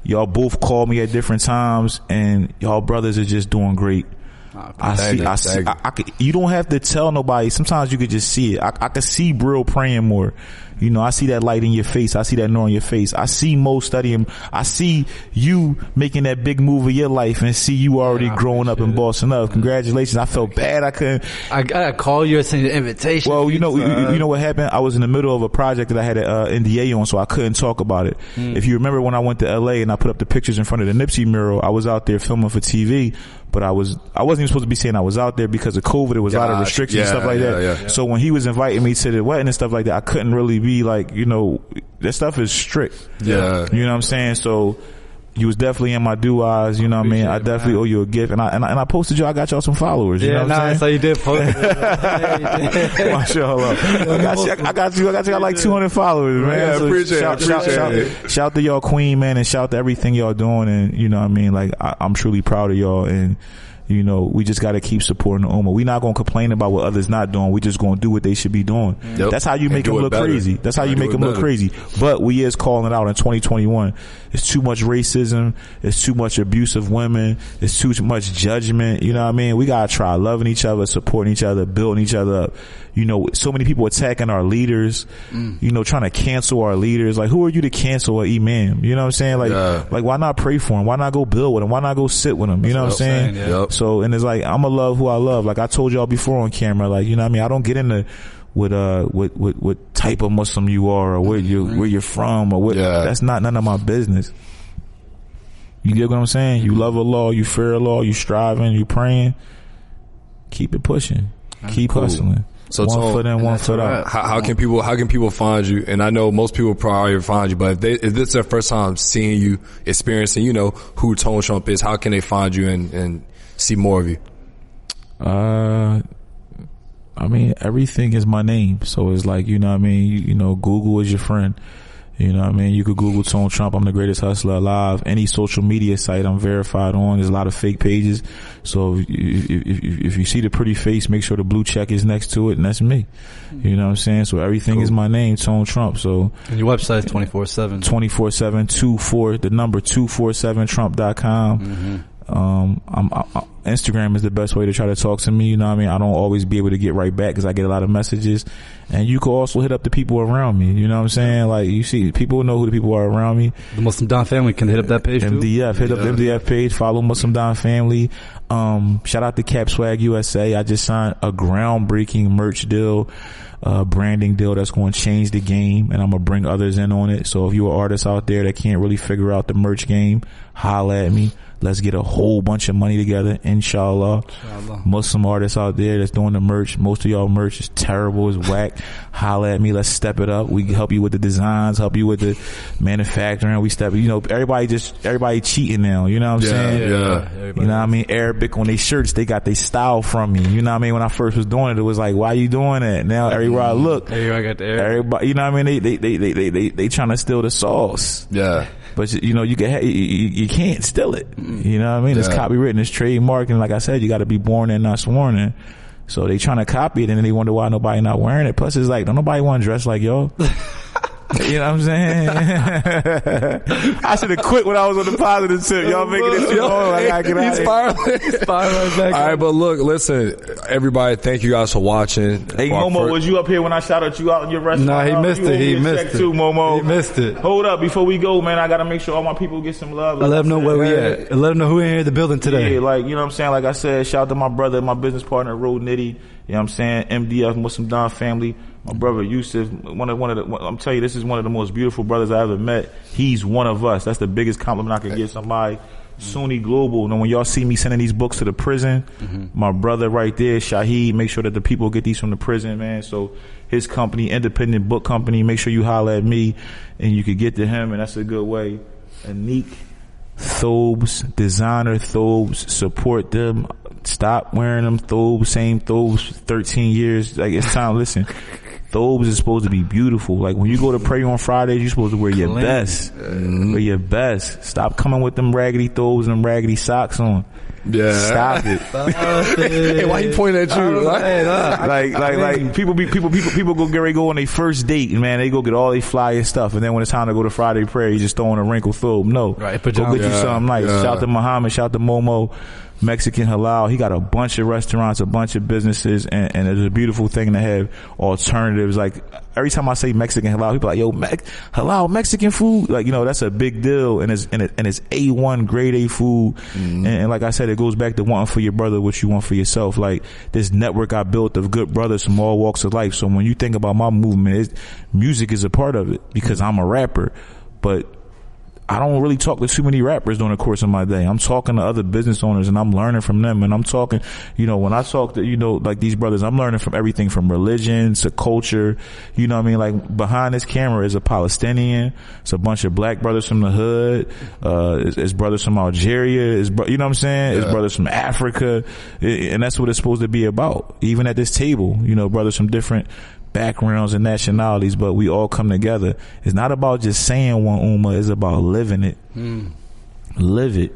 Y'all both called me at different times, and y'all brothers are just doing great. You don't have to tell nobody. Sometimes you could just see it. I could see Brill praying more. You know, I see that light in your face. I see that nur in your face. I see Mo studying. I see you making that big move of your life, and see you already growing up and bossing up. Congratulations. I felt bad. I couldn't. I gotta call you and send you an invitation. Well, you know what happened? I was in the middle of a project that I had an NDA on, so I couldn't talk about it. If you remember when I went to LA and I put up the pictures in front of the Nipsey mural, I was out there filming for TV. But I wasn't even supposed to be saying I was out there because of COVID. It was a lot of restrictions and stuff like that. Yeah. So when he was inviting me to the wedding and stuff like that, I couldn't really be like, you know, that stuff is strict. Yeah. You know what I'm saying? So you was definitely in my eyes, you know what I mean? I definitely owe you a gift. And I posted you, I got y'all some followers. You know what I'm saying? So you did post it. I got you. I got like 200 followers, man. Yeah, so appreciate it. Shout to y'all queen, man, and shout to everything y'all doing. And you know what I mean? Like, I'm truly proud of y'all. And you know, we just got to keep supporting the Ummah. We're not going to complain about what others not doing. We just going to do what they should be doing. Yep. That's how you make them look crazy. That's how you make them look crazy. But we is calling it out in 2021. It's too much racism. It's too much abuse of women. It's too much judgment. You know what I mean? We got to try loving each other, supporting each other, building each other up. You know, so many people attacking our leaders, you know, trying to cancel our leaders. Like, who are you to cancel an imam? You know what I'm saying? Like, why not pray for him? Why not go build with him? Why not go sit with him? You know what I'm saying? Yep. So, and it's like, I'ma love who I love. Like I told y'all before on camera, like, you know what I mean? I don't get into what type of Muslim you are, or where you're from, or what. That's not none of my business. You get what I'm saying? You love Allah, you fear Allah, you striving, you praying. Keep it pushing. Keep hustling. So one foot in, one foot out. How can people find you? And I know most people probably find you, but if this is their first time seeing you, experiencing, you know, who Tone Trump is, how can they find you and see more of you? I mean, everything is my name. So it's like, you know what I mean? You know, Google is your friend. You know what I mean? You could Google Tone Trump. I'm the greatest hustler alive. Any social media site I'm verified on. There's a lot of fake pages. So if you see the pretty face, make sure the blue check is next to it, and that's me. You know what I'm saying? So everything is my name, Tone Trump. So. And your website is 24/7. 24/7, the number 247trump.com. Instagram is the best way to try to talk to me. You know what I mean? I don't always be able to get right back because I get a lot of messages. And you can also hit up the people around me. You know what I'm saying? Like, you see, people know who the people are around me. The Muslim Don family can hit up that page MDF, too. Hit up the MDF page. Follow Muslim Don family. Shout out to Cap Swag USA. I just signed a groundbreaking merch deal, branding deal that's going to change the game, and I'm going to bring others in on it. So if you're an artist out there that can't really figure out the merch game, holla at me. Let's get a whole bunch of money together, inshallah. Muslim artists out there that's doing the merch. Most of y'all merch is terrible, is whack. Holla at me. Let's step it up. We can help you with the designs, help you with the manufacturing. We step, you know, everybody cheating now. You know what I'm saying? Yeah. You know what I mean? Arabic on their shirts, they got their style from me. You know what I mean? When I first was doing it, it was like, why you doing that? Now everywhere I look, Everywhere I got the air. everybody, you know what I mean? They trying to steal the sauce. Yeah. But you know, you can't steal it. You know what I mean? It's copywritten, it's trademarked, and like I said, you got to be born in, not sworn in. So they trying to copy it, and then they wonder why nobody not wearing it. Plus, it's like, don't nobody want to dress like y'all. You know what I'm saying? I should have quit when I was on the positive tip. Y'all making this shit on. Like, I get out He's spiraling. All right, but look, listen, everybody, thank you guys for watching. Hey, Momo, was you up here when I shouted you out in your restaurant? Nah, he missed it. He missed it. Too, Momo. He missed it. Hold up, before we go, man, I got to make sure all my people get some love. Let them know where we at. Let them know who in here in the building today. Yeah, like, you know what I'm saying? Like I said, shout out to my brother, my business partner, Road Nitty. You know what I'm saying? MDF, Muslim Don family. My brother Yusuf, I'm telling you, this is one of the most beautiful brothers I ever met. He's one of us. That's the biggest compliment I could give somebody. Sunni Global. And when y'all see me sending these books to the prison, my brother right there, Shaheed, make sure that the people get these from the prison, man. So his company, independent book company, make sure you holler at me and you could get to him, and that's a good way. Anik, Thobes, designer Thobes, support them. Stop wearing them Thobes, same Thobes, 13 years. Like, it's time. Listen, Thobes is supposed to be beautiful. Like, when you go to pray on Fridays, you're supposed to wear your best. Wear your best. Stop coming with them raggedy Thobes and them raggedy socks on. Yeah. Stop it. Hey, why you pointing at you? Like people go get ready to go on their first date, and man, they go get all their flyer stuff, and then when it's time to go to Friday prayer, you just throw on a wrinkled Thobe. No. Right, go get you something nice. Shout out to Muhammad, shout out to Momo. Mexican halal. He got a bunch of restaurants, a bunch of businesses, and it's a beautiful thing to have alternatives. Like, every time I say Mexican halal, people are like, yo, halal Mexican food. Like, you know, that's a big deal, and it's A1 grade A food. And like I said, it goes back to wanting for your brother what you want for yourself. Like, this network I built of good brothers from all walks of life. So when you think about my movement, music is a part of it because I'm a rapper, but I don't really talk to too many rappers during the course of my day. I'm talking to other business owners and I'm learning from them, and I'm talking, you know, when I talk to, you know, like these brothers, I'm learning from everything from religion to culture. You know what I mean? Like, behind this camera is a Palestinian. It's a bunch of black brothers from the hood. It's brothers from Algeria. You know what I'm saying? Yeah. It's brothers from Africa. And that's what it's supposed to be about. Even at this table, you know, brothers from different backgrounds and nationalities, but we all come together. It's not about just saying one Ummah, it's about living it. Live it.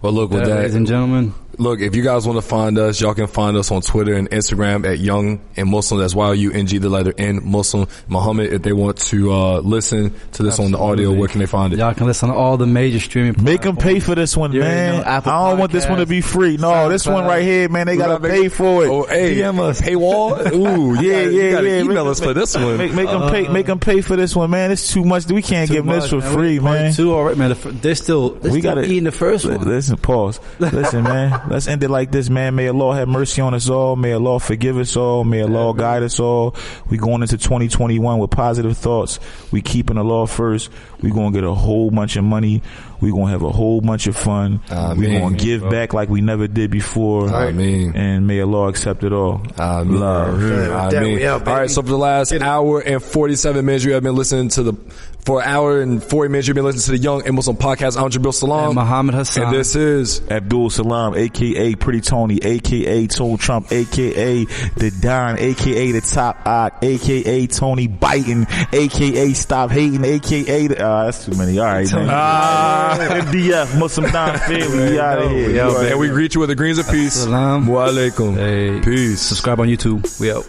Well, look, with that, ladies and gentlemen, look, if you guys want to find us, y'all can find us on Twitter and Instagram at Young and Muslim. That's YOUNG, the letter N, Muslim. Muhammad, if they want to listen to this on the audio, where can they find it? Y'all can listen to all the major streaming platforms. Make them pay for this one, man. I don't want this one to be free. No, SoundCloud. This one right here, man, they got to pay for it. Oh, hey, DM us. Paywall? Ooh, yeah. Email us for this one. Make them pay for this one, man. It's too much. We can't give them this for free, man. All right, man. They're still eating the first one. Listen, pause. Listen, man. Let's end it like this, man. May Allah have mercy on us all. May Allah forgive us all. May Allah guide us all. We going into 2021 with positive thoughts. We keeping the law first. We going to get a whole bunch of money. We going to have a whole bunch of fun. We going to give back like we never did before. And may Allah accept it all. Love. All right, so for the last hour and 47 minutes, you have been listening to for an hour and 40 minutes, you've been listening to the Young and Muslim podcast. I'm Jabril Salam. And Muhammad Hassan. And this is Abdul Salam, a.k.a. Pretty Tony, a.k.a. Tone Trump, a.k.a. The Don, a.k.a. The Top Ock, a.k.a. Tony Biting, a.k.a. Stop Hating, a.k.a. That's too many. All right, man. MDF, Muslim Don family. We out of here. And we greet you with the greens of peace. Asalaamu Alaikum. Hey. Peace. Subscribe on YouTube. We out.